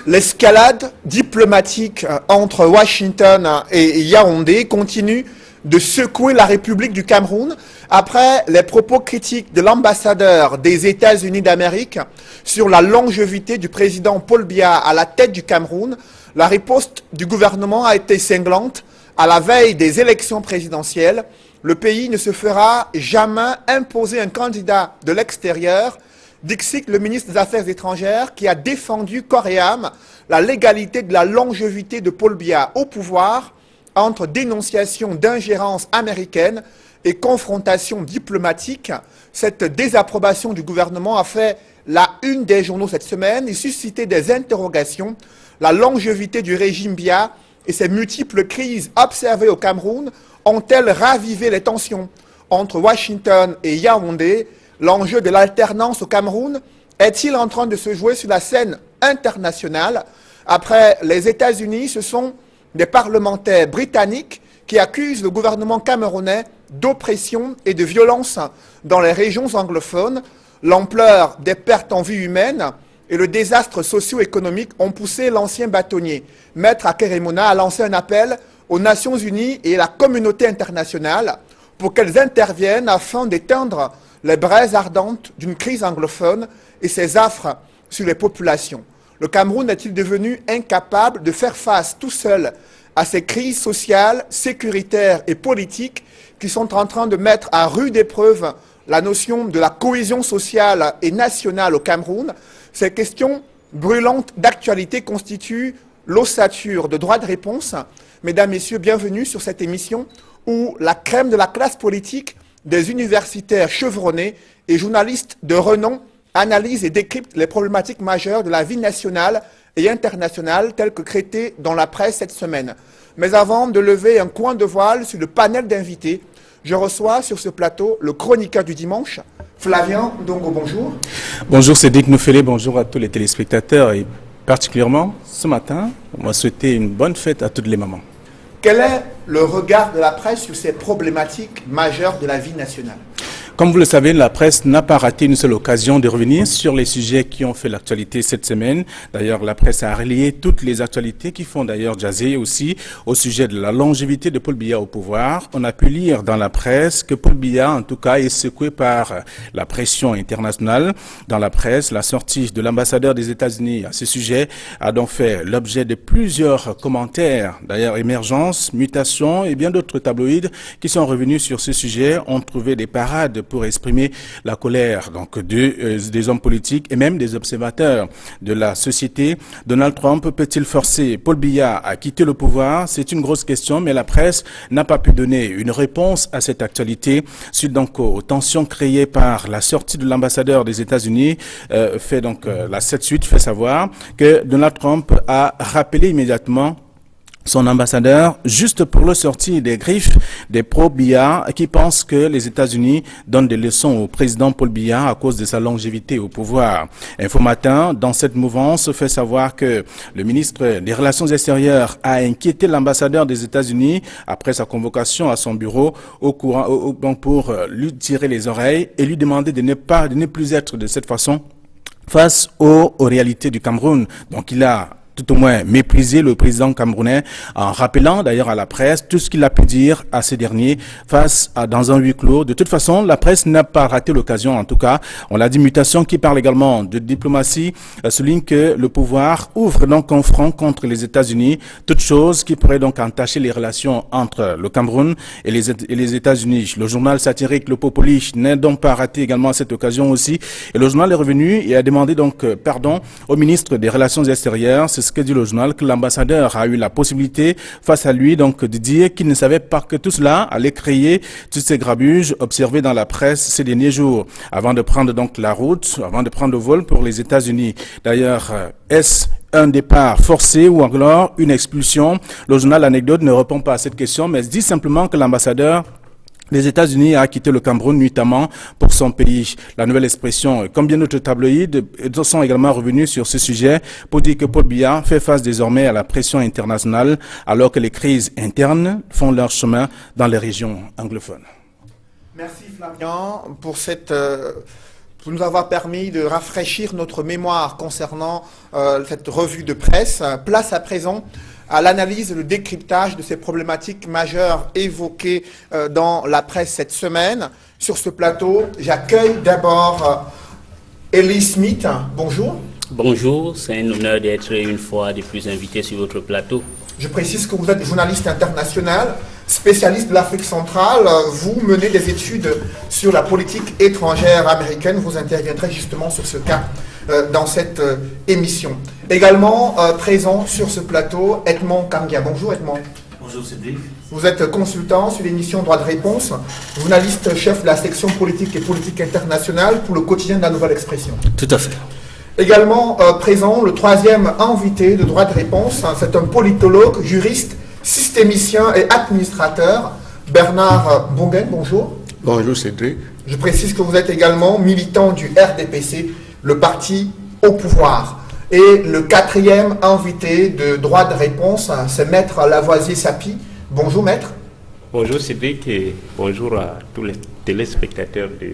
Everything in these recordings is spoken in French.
L'escalade diplomatique entre Washington et Yaoundé continue de secouer la République du Cameroun après les propos critiques de l'ambassadeur des États-Unis d'Amérique sur la longévité du président Paul Biya à la tête du Cameroun. La riposte du gouvernement a été cinglante. À la veille des élections présidentielles, le pays ne se fera jamais imposer un candidat de l'extérieur, dixit le ministre des Affaires étrangères qui a défendu corps et âme la légalité de la longévité de Paul Biya au pouvoir entre dénonciation d'ingérence américaine et confrontation diplomatique. Cette désapprobation du gouvernement a fait la une des journaux cette semaine et suscité des interrogations. La longévité du régime Biya et ses multiples crises observées au Cameroun ont-elles ravivé les tensions entre Washington et Yaoundé? L'enjeu de l'alternance au Cameroun est-il en train de se jouer sur la scène internationale? Après les États-Unis, ce sont des parlementaires britanniques qui accusent le gouvernement camerounais d'oppression et de violence dans les régions anglophones. L'ampleur des pertes en vie humaine et le désastre socio-économique ont poussé l'ancien bâtonnier, Maître Akérémona, à lancer un appel aux Nations Unies et à la communauté internationale pour qu'elles interviennent afin d'éteindre les braises ardentes d'une crise anglophone et ses affres sur les populations. Le Cameroun est-il devenu incapable de faire face tout seul à ces crises sociales, sécuritaires et politiques qui sont en train de mettre à rude épreuve la notion de la cohésion sociale et nationale au Cameroun? Ces questions brûlantes d'actualité constituent l'ossature de droit de réponse. Mesdames, Messieurs, bienvenue sur cette émission où la crème de la classe politique, des universitaires chevronnés et journalistes de renom analysent et décryptent les problématiques majeures de la vie nationale et internationale telles que traitées dans la presse cette semaine. Mais avant de lever un coin de voile sur le panel d'invités, je reçois sur ce plateau le chroniqueur du dimanche, Flavien Ndongo, bonjour. Bonjour Cédric Noufélé, bonjour à tous les téléspectateurs et particulièrement ce matin, on va souhaiter une bonne fête à toutes les mamans. Quel est le regard de la presse sur ces problématiques majeures de la vie nationale? Comme vous le savez, la presse n'a pas raté une seule occasion de revenir sur les sujets qui ont fait l'actualité cette semaine. D'ailleurs, la presse a relié toutes les actualités qui font d'ailleurs jaser aussi au sujet de la longévité de Paul Biya au pouvoir. On a pu lire dans la presse que Paul Biya, en tout cas, est secoué par la pression internationale. Dans la presse, la sortie de l'ambassadeur des États-Unis à ce sujet a donc fait l'objet de plusieurs commentaires. D'ailleurs, Émergence, Mutation et bien d'autres tabloïds qui sont revenus sur ce sujet ont trouvé des parades pour exprimer la colère donc des hommes politiques et même des observateurs de la société. Donald Trump peut-il forcer Paul Biya à quitter le pouvoir? C'est une grosse question, mais la presse n'a pas pu donner une réponse à cette actualité. Suite donc aux tensions créées par la sortie de l'ambassadeur des États-Unis, la 7-8 fait savoir que Donald Trump a rappelé immédiatement son ambassadeur, juste pour le sortir des griffes des pro-Biya qui pensent que les États-Unis donnent des leçons au président Paul Biya à cause de sa longévité au pouvoir. Info Matin, dans cette mouvance, fait savoir que le ministre des Relations extérieures a inquiété l'ambassadeur des États-Unis après sa convocation à son bureau pour lui tirer les oreilles et lui demander de ne plus être de cette façon face aux réalités du Cameroun. Donc il a tout au moins mépriser le président camerounais en rappelant d'ailleurs à la presse tout ce qu'il a pu dire à ces derniers dans un huis clos. De toute façon, la presse n'a pas raté l'occasion, en tout cas. On l'a dit, Mutation, qui parle également de diplomatie, souligne que le pouvoir ouvre donc un front contre les États-Unis, toute chose qui pourrait donc entacher les relations entre le Cameroun et les États-Unis. Le journal satirique Le Populi n'a donc pas raté également cette occasion aussi. Et le journal est revenu et a demandé donc pardon au ministre des Relations extérieures. C'est ce que dit le journal, que l'ambassadeur a eu la possibilité face à lui donc de dire qu'il ne savait pas que tout cela allait créer toutes ces grabuges observées dans la presse ces derniers jours avant de prendre donc la route, avant de prendre le vol pour les États-Unis. D'ailleurs, est-ce un départ forcé ou alors une expulsion? Le journal Anecdote ne répond pas à cette question, mais dit simplement que l'ambassadeur les États-Unis a quitté le Cameroun notamment pour son pays. La nouvelle expression, comme bien d'autres tabloïds, sont également revenus sur ce sujet pour dire que Paul Biya fait face désormais à la pression internationale alors que les crises internes font leur chemin dans les régions anglophones. Merci Flavien pour cette pour nous avoir permis de rafraîchir notre mémoire concernant cette revue de presse. Place à présent à l'analyse et le décryptage de ces problématiques majeures évoquées dans la presse cette semaine. Sur ce plateau, j'accueille d'abord Ellie Smith. Bonjour. Bonjour, c'est un honneur d'être une fois de plus invité sur votre plateau. Je précise que vous êtes journaliste international, spécialiste de l'Afrique centrale. Vous menez des études sur la politique étrangère américaine. Vous interviendrez justement sur ce cas dans cette émission. Également présent sur ce plateau, Edmond Kangia. Bonjour Edmond. Bonjour Cédric. Vous êtes consultant sur l'émission Droit de réponse, journaliste chef de la section politique et politique internationale pour le quotidien de la Nouvelle Expression. Tout à fait. Également présent, le troisième invité de Droit de réponse, c'est un politologue, juriste, systémicien et administrateur, Bernard Bongen. Bonjour. Bonjour Cédric. Je précise que vous êtes également militant du RDPC, le parti au pouvoir. Et le quatrième invité de Droit de réponse, c'est Maître Lavoisier-Sapi. Bonjour Maître. Bonjour Cédric et bonjour à tous les téléspectateurs de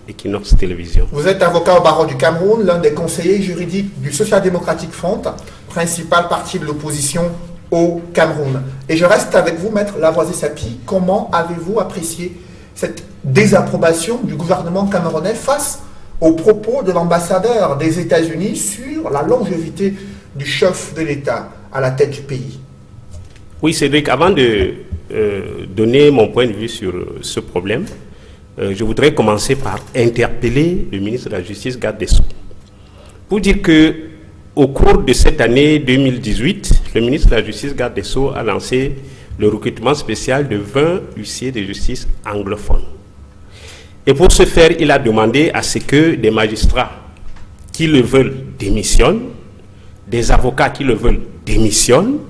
Equinox Télévision. Vous êtes avocat au barreau du Cameroun, l'un des conseillers juridiques du Social Democratic Front, principal parti de l'opposition au Cameroun. Et je reste avec vous, Maître Lavoisier-Sapi. Comment avez-vous apprécié cette désapprobation du gouvernement camerounais face aux propos de l'ambassadeur des États-Unis sur la longévité du chef de l'État à la tête du pays? Oui Cédric, avant de donner mon point de vue sur ce problème, je voudrais commencer par interpeller le ministre de la Justice, garde des Sceaux, pour dire que au cours de cette année 2018, le ministre de la Justice, garde des Sceaux, a lancé le recrutement spécial de 20 huissiers de justice anglophones. Et pour ce faire, il a demandé à ce que des magistrats qui le veulent démissionnent, des avocats qui le veulent démissionnent,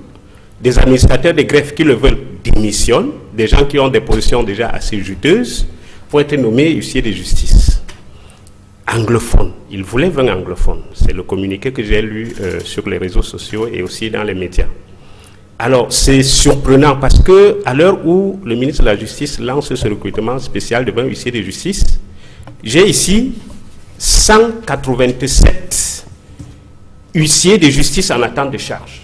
des administrateurs de greffe qui le veulent démissionnent, des gens qui ont des positions déjà assez juteuses, pour être nommés huissiers de justice. Anglophones. Il voulait 20 anglophones. C'est le communiqué que j'ai lu sur les réseaux sociaux et aussi dans les médias. Alors, c'est surprenant parce que à l'heure où le ministre de la Justice lance ce recrutement spécial de 20 huissiers de justice, j'ai ici 187 huissiers de justice en attente de charge.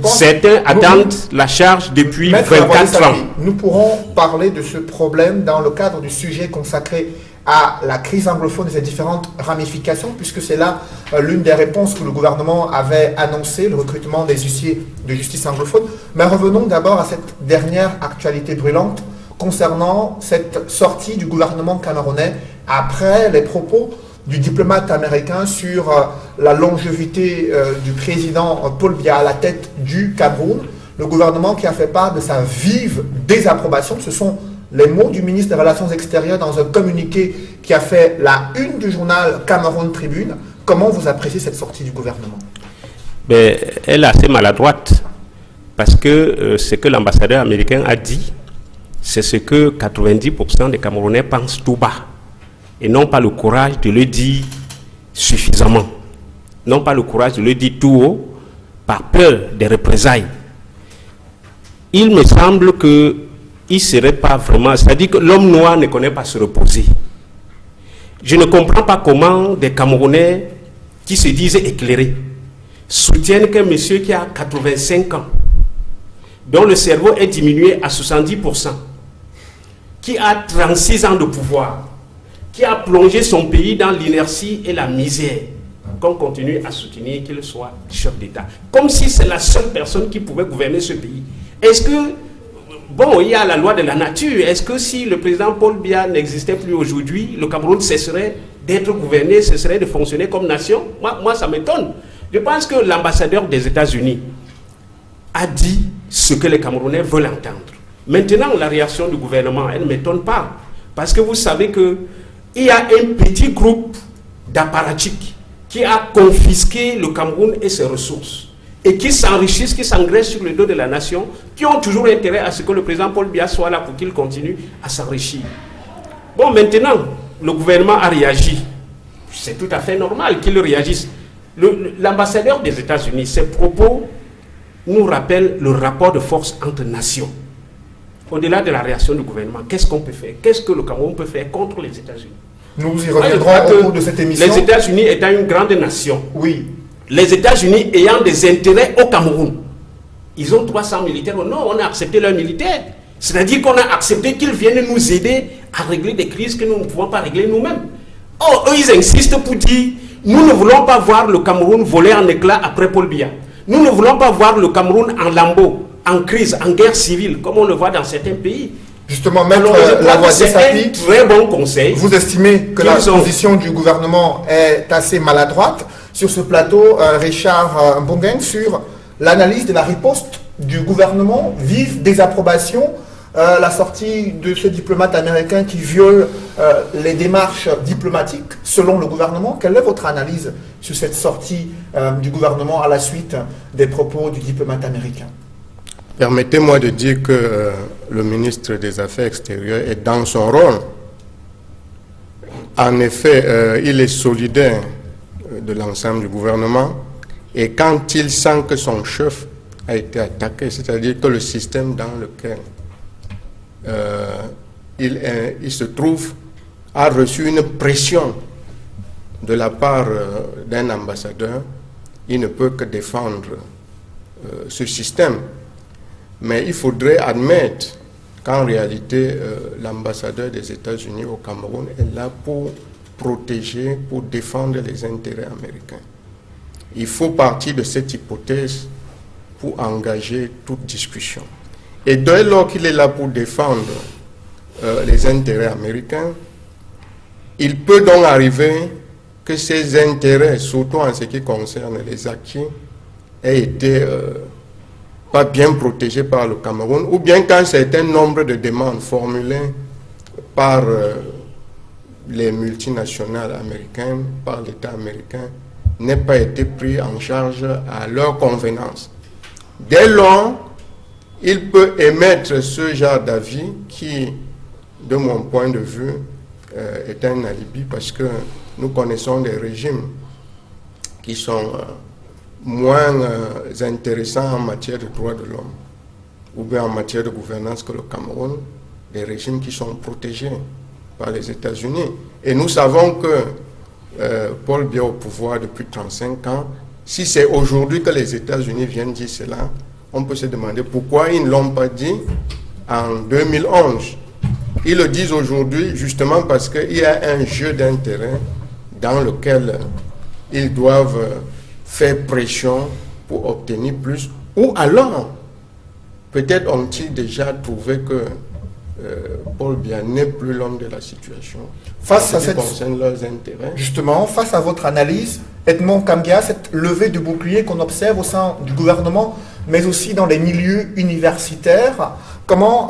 Certains attendent la charge depuis 24 ans. Nous pourrons parler de ce problème dans le cadre du sujet consacré à la crise anglophone et ses différentes ramifications, puisque c'est là l'une des réponses que le gouvernement avait annoncé, le recrutement des huissiers de justice anglophones. Mais revenons d'abord à cette dernière actualité brûlante concernant cette sortie du gouvernement camerounais après les propos du diplomate américain sur la longévité du président Paul Biya à la tête du Cameroun, le gouvernement qui a fait part de sa vive désapprobation. Ce sont les mots du ministre des Relations extérieures dans un communiqué qui a fait la une du journal Cameroun Tribune. Comment vous appréciez cette sortie du gouvernement? Ben, elle est assez maladroite parce que ce que l'ambassadeur américain a dit, c'est ce que 90% des Camerounais pensent tout bas et n'ont pas le courage de le dire suffisamment, n'ont pas le courage de le dire tout haut par peur des représailles. Il me semble que il ne serait pas vraiment... C'est-à-dire que l'homme noir ne connaît pas se reposer. Je ne comprends pas comment des Camerounais qui se disent éclairés soutiennent qu'un monsieur qui a 85 ans, dont le cerveau est diminué à 70%, qui a 36 ans de pouvoir, qui a plongé son pays dans l'inertie et la misère, qu'on continue à soutenir qu'il soit chef d'État. Comme si c'est la seule personne qui pouvait gouverner ce pays. Est-ce que... Bon, il y a la loi de la nature. Est-ce que si le président Paul Biya n'existait plus aujourd'hui, le Cameroun cesserait d'être gouverné, cesserait de fonctionner comme nation? Moi, ça m'étonne. Je pense que l'ambassadeur des États-Unis a dit ce que les Camerounais veulent entendre. Maintenant, la réaction du gouvernement, elle ne m'étonne pas. Parce que vous savez qu'il y a un petit groupe d'apparatchiks qui a confisqué le Cameroun et ses ressources, et qui s'enrichissent, qui s'engraissent sur le dos de la nation, qui ont toujours intérêt à ce que le président Paul Biya soit là pour qu'il continue à s'enrichir. Bon, maintenant, le gouvernement a réagi. C'est tout à fait normal qu'il réagisse. L'ambassadeur des États-Unis, ses propos nous rappellent le rapport de force entre nations. Au-delà de la réaction du gouvernement, qu'est-ce qu'on peut faire? Qu'est-ce que le Cameroun peut faire contre les États-Unis? Nous y reviendrons au cours de cette émission. Les États-Unis étant une grande nation, Oui. les États-Unis ayant des intérêts au Cameroun, ils ont 300 militaires. Non, on a accepté leurs militaires. C'est-à-dire qu'on a accepté qu'ils viennent nous aider à régler des crises que nous ne pouvons pas régler nous-mêmes. Oh, eux, ils insistent pour dire, nous ne voulons pas voir le Cameroun voler en éclats après Paul Biya. Nous ne voulons pas voir le Cameroun en lambeaux, en crise, en guerre civile, comme on le voit dans certains pays. Justement, Maître Alors, je crois que c'est Lavoisier-Sapi, un très bon conseil. vous estimez que la Qu'ils ont- position du gouvernement est assez maladroite. Sur ce plateau, Richard Mbongen, sur l'analyse de la riposte du gouvernement, vive désapprobation, la sortie de ce diplomate américain qui viole les démarches diplomatiques selon le gouvernement. Quelle est votre analyse sur cette sortie du gouvernement à la suite des propos du diplomate américain? Permettez-moi de dire que le ministre des Affaires extérieures est dans son rôle. En effet, il est solidaire de l'ensemble du gouvernement et quand il sent que son chef a été attaqué, c'est-à-dire que le système dans lequel il se trouve a reçu une pression de la part d'un ambassadeur, il ne peut que défendre ce système. Mais il faudrait admettre qu'en réalité, l'ambassadeur des États-Unis au Cameroun est là pour protéger, pour défendre les intérêts américains. Il faut partir de cette hypothèse pour engager toute discussion. Et dès lors qu'il est là pour défendre les intérêts américains, il peut donc arriver que ces intérêts, surtout en ce qui concerne les acquis, aient été pas bien protégés par le Cameroun, ou bien qu'un certain nombre de demandes formulées par les multinationales américaines, par l'État américain, n'aient pas été pris en charge à leur convenance. Dès lors, il peut émettre ce genre d'avis qui, de mon point de vue, est un alibi parce que nous connaissons des régimes qui sont moins intéressants en matière de droits de l'homme ou bien en matière de gouvernance que le Cameroun, des régimes qui sont protégés par les États-Unis. Et nous savons que Paul Biya au pouvoir depuis 35 ans, si c'est aujourd'hui que les États-Unis viennent dire cela, on peut se demander pourquoi ils ne l'ont pas dit en 2011. Ils le disent aujourd'hui justement parce qu'il y a un jeu d'intérêt dans lequel ils doivent faire pression pour obtenir plus, ou alors peut-être ont-ils déjà trouvé que Paul Biya n'est plus l'homme de la situation Face à ce qui concerne leurs intérêts. Justement, face à votre analyse, Edmond Kambia, cette levée de bouclier qu'on observe au sein du gouvernement, mais aussi dans les milieux universitaires, comment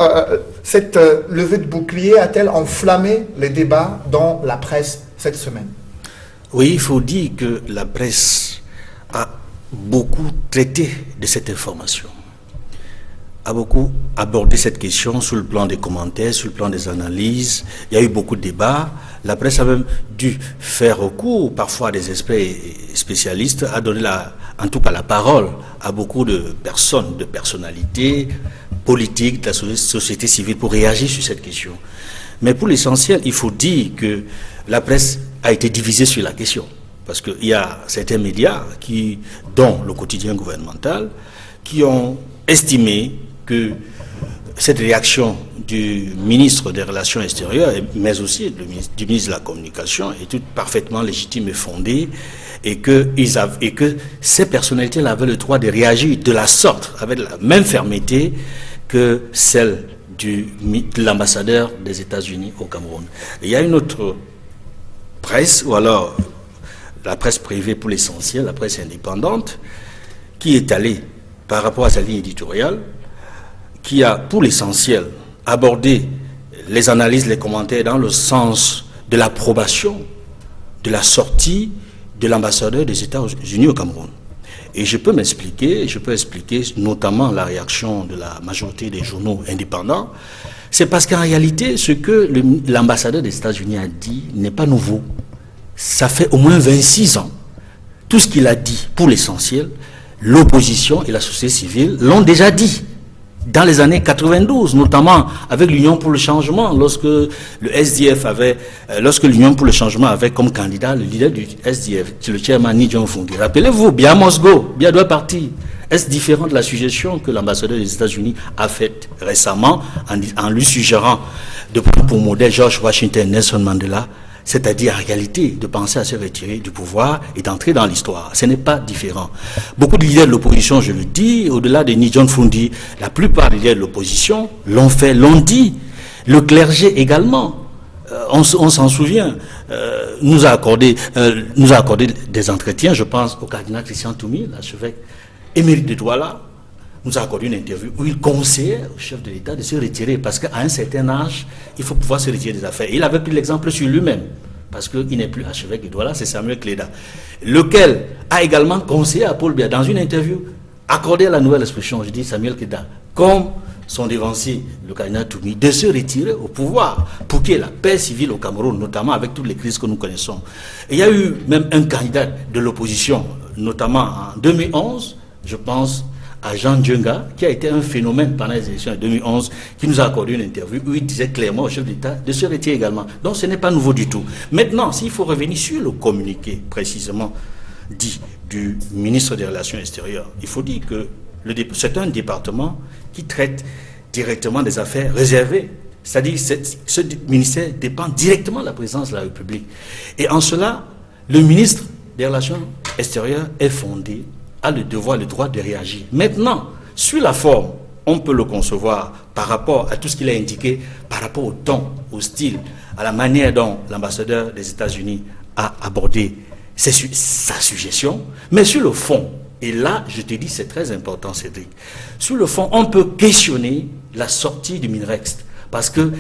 cette levée de bouclier a-t-elle enflammé les débats dans la presse cette semaine? Oui, il faut dire que la presse a beaucoup traité de cette information, a beaucoup abordé cette question sur le plan des commentaires, sur le plan des analyses. Il y a eu beaucoup de débats. La presse a même dû faire recours parfois à des experts spécialistes, à donner en tout cas la parole à beaucoup de personnes, de personnalités politiques, de la société civile pour réagir sur cette question. Mais pour l'essentiel, il faut dire que la presse a été divisée sur la question. Parce qu'il y a certains médias, dont le quotidien gouvernemental, qui ont estimé que cette réaction du ministre des Relations extérieures, mais aussi du ministre de la Communication, est toute parfaitement légitime et fondée, et que ces personnalités avaient le droit de réagir de la sorte, avec la même fermeté que celle de l'ambassadeur des États-Unis au Cameroun. Il y a une autre presse, ou alors la presse privée pour l'essentiel, la presse indépendante, qui est allée par rapport à sa ligne éditoriale, qui a pour l'essentiel abordé les analyses, les commentaires dans le sens de l'approbation de la sortie de l'ambassadeur des États-Unis au Cameroun. Et je peux expliquer notamment la réaction de la majorité des journaux indépendants. C'est parce qu'en réalité, ce que l'ambassadeur des États-Unis a dit n'est pas nouveau. Ça fait au moins 26 ans. Tout ce qu'il a dit, pour l'essentiel, l'opposition et la société civile l'ont déjà dit. dans les années 92, notamment avec l'Union pour le changement, lorsque l'Union pour le changement avait comme candidat le leader du SDF, le chairman Ni Jong-Fundi. Rappelez-vous, Bia Mosgo, Bia doit partir. Est-ce différent de la suggestion que l'ambassadeur des États-Unis a faite récemment en lui suggérant de prendre pour modèle George Washington, Nelson Mandela, c'est-à-dire en réalité de penser à se retirer du pouvoir et d'entrer dans l'histoire. Ce n'est pas différent. Beaucoup de leaders de l'opposition, je le dis, au-delà de Ni Jong-Fundi, la plupart des leaders de l'opposition l'ont fait, l'ont dit. Le clergé également, on s'en souvient, nous a accordé des entretiens, je pense au cardinal Christian Toumi, l'archevêque émérite de Douala, nous a accordé une interview où il conseillait au chef de l'État de se retirer parce qu'à un certain âge, il faut pouvoir se retirer des affaires. Il avait pris l'exemple sur lui-même parce qu'il n'est plus archevêque de Douala, c'est Samuel Cléda, lequel a également conseillé à Paul Biya dans une interview accordé la nouvelle expression, je dis Samuel Cléda, comme son devancier, le cardinal Toumi, de se retirer au pouvoir pour qu'il y ait la paix civile au Cameroun, notamment avec toutes les crises que nous connaissons. Et il y a eu même un candidat de l'opposition, notamment en 2011, je pense à Jean Djenga, qui a été un phénomène pendant les élections de 2011, qui nous a accordé une interview où il disait clairement au chef d'État de se retirer également. Donc ce n'est pas nouveau du tout. Maintenant, s'il faut revenir sur le communiqué précisément dit du ministre des Relations extérieures, il faut dire que c'est un département qui traite directement des affaires réservées. C'est-à-dire que ce ministère dépend directement de la présidence de la République. Et en cela, le ministre des Relations extérieures est fondé, a le devoir, le droit de réagir. Maintenant, sur la forme, on peut le concevoir par rapport à tout ce qu'il a indiqué, par rapport au ton, au style, à la manière dont l'ambassadeur des États-Unis a abordé sa suggestion, mais sur le fond, et là, je te dis, c'est très important, Cédric, sur le fond, on peut questionner la sortie du MINREX, parce que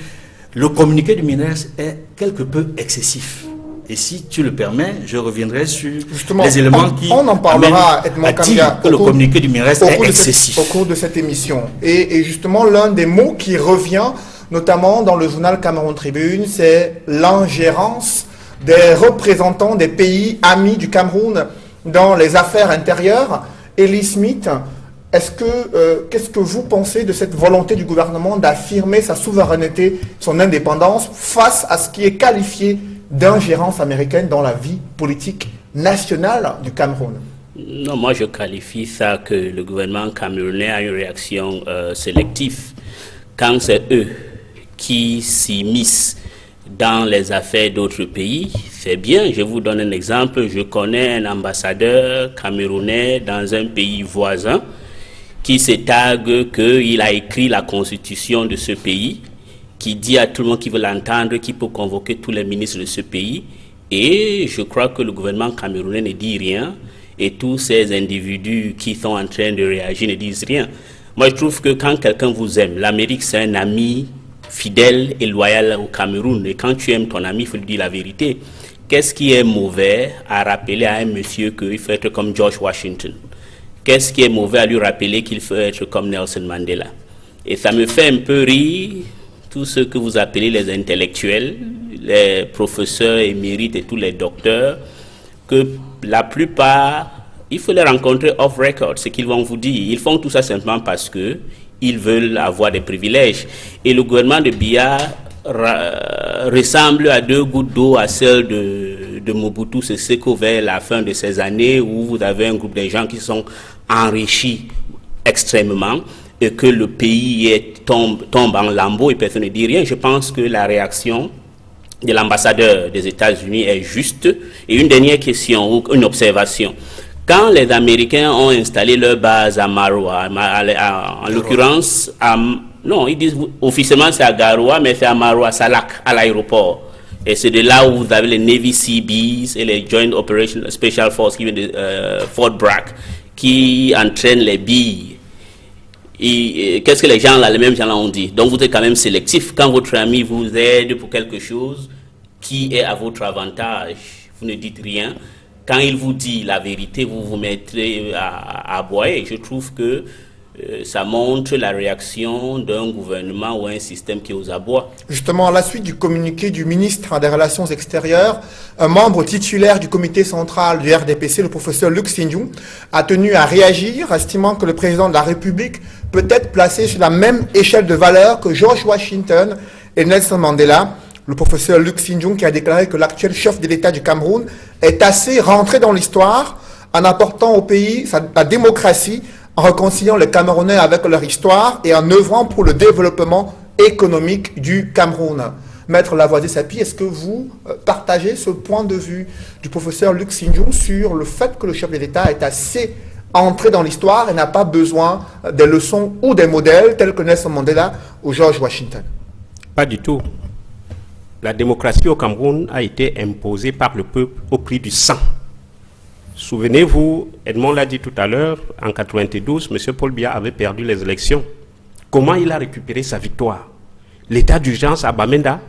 le communiqué du MINREX est quelque peu excessif. Et si tu le permets, je reviendrai sur justement, les éléments qui on en parlera, à dire que le communiqué du MINREX est excessif. Au cours de cette émission. Et justement, l'un des mots qui revient, notamment dans le journal Cameroun Tribune, c'est l'ingérence des représentants des pays amis du Cameroun dans les affaires intérieures. Elie Smith, qu'est-ce que vous pensez de cette volonté du gouvernement d'affirmer sa souveraineté, son indépendance, face à ce qui est qualifié d'ingérence américaine dans la vie politique nationale du Cameroun? Non, moi je qualifie ça que le gouvernement camerounais a une réaction sélective. Quand c'est eux qui s'immiscent dans les affaires d'autres pays, c'est bien. Je vous donne un exemple. Je connais un ambassadeur camerounais dans un pays voisin qui se targue qu'il a écrit la constitution de ce pays, qui dit à tout le monde qui veut l'entendre qu'il peut convoquer tous les ministres de ce pays. Et je crois que le gouvernement camerounais ne dit rien et tous ces individus qui sont en train de réagir ne disent rien. Moi, je trouve que quand quelqu'un vous aime, l'Amérique, c'est un ami fidèle et loyal au Cameroun. Et quand tu aimes ton ami, il faut lui dire la vérité. Qu'est-ce qui est mauvais à rappeler à un monsieur qu'il faut être comme George Washington? Qu'est-ce qui est mauvais à lui rappeler qu'il faut être comme Nelson Mandela? Et ça me fait un peu rire, tous ceux que vous appelez les intellectuels, les professeurs émérites et tous les docteurs, que la plupart, il faut les rencontrer off-record, ce qu'ils vont vous dire. Ils font tout ça simplement parce que ils veulent avoir des privilèges. Et le gouvernement de Biya ressemble à deux gouttes d'eau à celle de Mobutu Sese vers la fin de ces années où vous avez un groupe de gens qui sont enrichis extrêmement et que le pays tombe en lambeaux et personne ne dit rien. Je pense que la réaction de l'ambassadeur des États-Unis est juste. Et une dernière question ou une observation. Quand les Américains ont installé leur base à Maroua, en l'occurrence, non, ils disent officiellement c'est à Garoua, mais c'est à Maroua, Salak, à l'aéroport. Et c'est de là où vous avez les Navy Seabees et les Joint Operation Special Force qui viennent de Fort Bragg, qui entraînent les billes. Et qu'est-ce que les gens là, les mêmes gens là ont dit? Donc vous êtes quand même sélectif. Quand votre ami vous aide pour quelque chose qui est à votre avantage, vous ne dites rien. Quand il vous dit la vérité, vous vous mettrez à aboyer. Je trouve que ça montre la réaction d'un gouvernement ou un système qui est aux abois. Justement, à la suite du communiqué du ministre des Relations extérieures, un membre titulaire du comité central du RDPC, le professeur Luc Sinjung, a tenu à réagir, estimant que le président de la République peut être placé sur la même échelle de valeur que George Washington et Nelson Mandela. Le professeur Luc Sinjung qui a déclaré que l'actuel chef de l'État du Cameroun est assez rentré dans l'histoire en apportant au pays la démocratie, en réconciliant les Camerounais avec leur histoire et en œuvrant pour le développement économique du Cameroun. Maître Lavoisier-Sapie, est-ce que vous partagez ce point de vue du professeur Luc Sinjung sur le fait que le chef de l'État est assez entré dans l'histoire et n'a pas besoin des leçons ou des modèles tels que Nelson Mandela ou George Washington? Pas du tout. La démocratie au Cameroun a été imposée par le peuple au prix du sang. Souvenez-vous, Edmond l'a dit tout à l'heure, en 92, M. Paul Biya avait perdu les élections. Comment il a récupéré sa victoire? L'état d'urgence à Bamenda,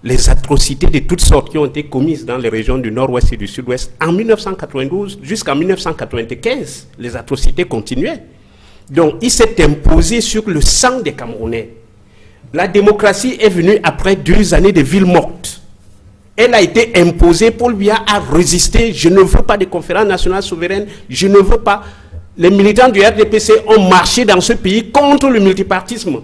les atrocités de toutes sortes qui ont été commises dans les régions du nord-ouest et du sud-ouest. En 1992 jusqu'en 1995, les atrocités continuaient. Donc, il s'est imposé sur le sang des Camerounais. La démocratie est venue après 2 années de ville morte. Elle a été imposée, Paul Biya a résisté, je ne veux pas de conférence nationale souveraine, je ne veux pas. Les militants du RDPC ont marché dans ce pays contre le multipartisme,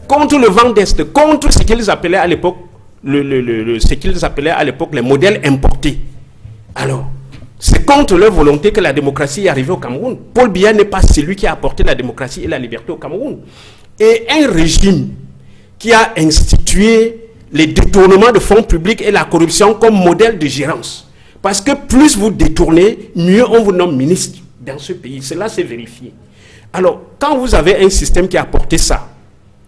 contre le vent d'Est, contre ce qu'ils appelaient à l'époque les modèles importés. Alors, c'est contre leur volonté que la démocratie est arrivée au Cameroun. Paul Biya n'est pas celui qui a apporté la démocratie et la liberté au Cameroun. Et un régime qui a institué les détournements de fonds publics et la corruption comme modèle de gérance. Parce que plus vous détournez, mieux on vous nomme ministre dans ce pays. Cela s'est vérifié. Alors, quand vous avez un système qui a apporté ça,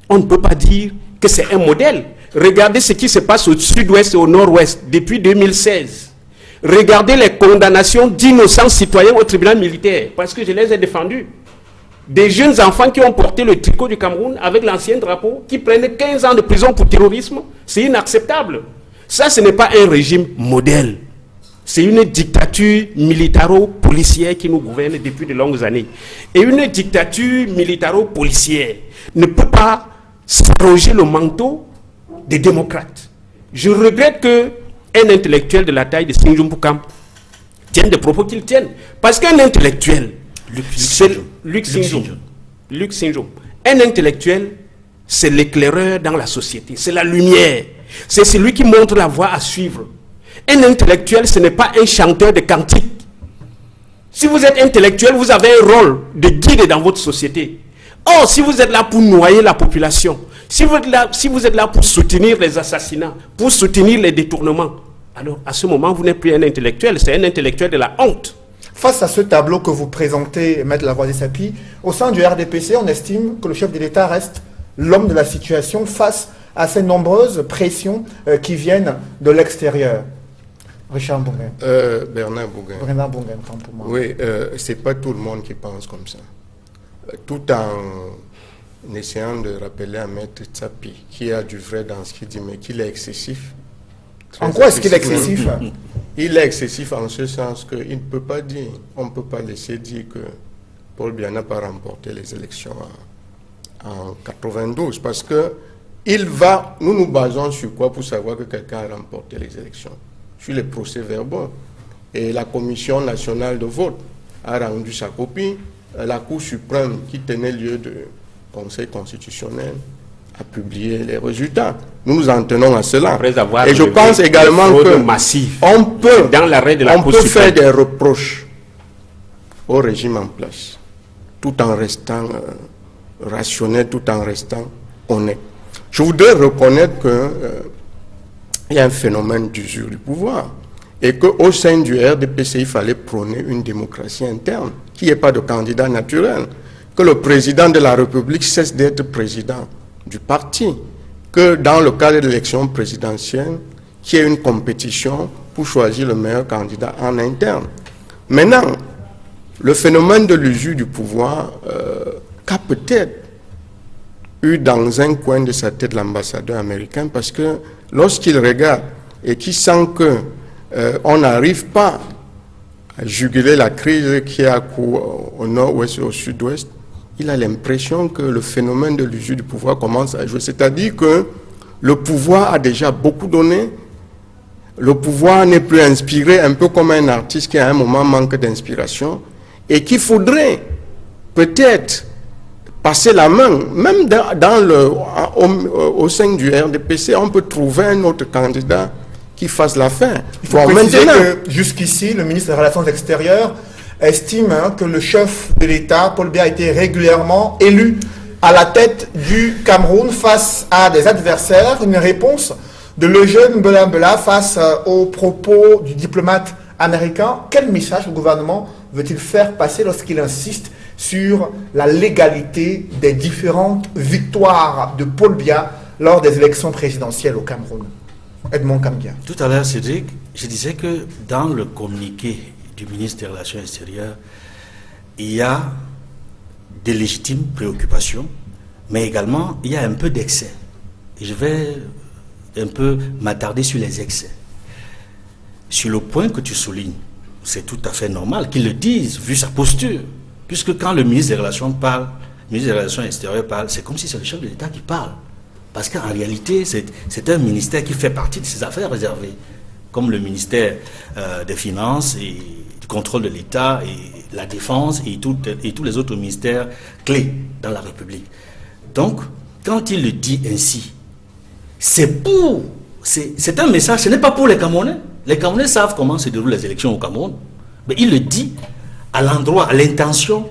on ne peut pas dire que c'est un modèle. Regardez ce qui se passe au sud-ouest et au nord-ouest depuis 2016. Regardez les condamnations d'innocents citoyens au tribunal militaire, parce que je les ai défendus. Des jeunes enfants qui ont porté le tricot du Cameroun avec l'ancien drapeau, qui prennent 15 ans de prison pour terrorisme, c'est inacceptable. Ça, ce n'est pas un régime modèle. C'est une dictature militaro-policière qui nous gouverne depuis de longues années. Et une dictature militaro-policière ne peut pas s'arroger le manteau des démocrates. Je regrette qu'un intellectuel de la taille de Sinjung Poukam tienne des propos qu'il tienne. Parce qu'un intellectuel, Luc Sinjung. Un intellectuel, c'est l'éclaireur dans la société, c'est la lumière, c'est celui qui montre la voie à suivre. Un intellectuel, ce n'est pas un chanteur de cantiques. Si vous êtes intellectuel, vous avez un rôle de guide dans votre société. Or, si vous êtes là pour noyer la population, si vous êtes là pour soutenir les assassinats, pour soutenir les détournements, alors à ce moment, vous n'êtes plus un intellectuel, c'est un intellectuel de la honte. Face à ce tableau que vous présentez, Maître Lavoisier-Sapie, au sein du RDPC, on estime que le chef de l'État reste l'homme de la situation face à ces nombreuses pressions qui viennent de l'extérieur. Richard Mbongen. Bernard Mbongen. Bernard Mbongen, tant pour moi. Oui, c'est pas tout le monde qui pense comme ça. Tout en essayant de rappeler à Maître Sapie, qui a du vrai dans ce qu'il dit, mais qu'il est excessif. En quoi est-ce qu'il est excessif? Il est excessif en ce sens qu'il ne peut pas dire, on ne peut pas laisser dire que Paul Biya n'a pas remporté les élections en 92, parce que nous nous basons sur quoi pour savoir que quelqu'un a remporté les élections? Sur les procès-verbaux. Et la Commission nationale de vote a rendu sa copie. La Cour suprême, qui tenait lieu de Conseil constitutionnel, a publié les résultats. Nous nous en tenons à cela. Et je pense également qu'on peut, dans l'arrêt de la Cour suprême, faire des reproches au régime en place, tout en restant rationnel, tout en restant honnête. Je voudrais reconnaître qu'il y a un phénomène d'usure du pouvoir et qu'au sein du RDPC, il fallait prôner une démocratie interne, qu'il n'y ait pas de candidat naturel, que le président de la République cesse d'être président du parti, que dans le cadre de l'élection présidentielle, qu'il y ait une compétition pour choisir le meilleur candidat en interne. Maintenant, le phénomène de l'usure du pouvoir qu'a peut-être eu dans un coin de sa tête l'ambassadeur américain, parce que lorsqu'il regarde et qu'il sent que on n'arrive pas à juguler la crise qui a cours au nord-ouest et au sud-ouest, il a l'impression que le phénomène de l'usure du pouvoir commence à jouer. C'est-à-dire que le pouvoir a déjà beaucoup donné. Le pouvoir n'est plus inspiré, un peu comme un artiste qui à un moment manque d'inspiration, et qu'il faudrait peut-être passer la main, même au sein du RDPC, on peut trouver un autre candidat qui fasse l'affaire. Il faut préciser que jusqu'ici, le ministre des Relations extérieures estime que le chef de l'État, Paul Biya, a été régulièrement élu à la tête du Cameroun face à des adversaires. Une réponse de le jeune Mbela Mbela face aux propos du diplomate américain. Quel message le gouvernement veut-il faire passer lorsqu'il insiste sur la légalité des différentes victoires de Paul Biya lors des élections présidentielles au Cameroun? Edmond Kambia. Tout à l'heure, Cédric, je disais que dans le communiqué du ministre des Relations extérieures, il y a des légitimes préoccupations, mais également il y a un peu d'excès. Et je vais un peu m'attarder sur les excès. Sur le point que tu soulignes, c'est tout à fait normal qu'il le dise, vu sa posture. Puisque quand le ministre des Relations parle, le ministre des Relations extérieures parle, c'est comme si c'est le chef de l'État qui parle. Parce qu'en réalité, c'est un ministère qui fait partie de ses affaires réservées, comme le ministère des Finances et du contrôle de l'État et la Défense et tous les autres ministères clés dans la République. Donc, quand il le dit ainsi, c'est un message, ce n'est pas pour les Camerounais. Les Camerounais savent comment se déroulent les élections au Cameroun. Mais il le dit à l'endroit, à l'intention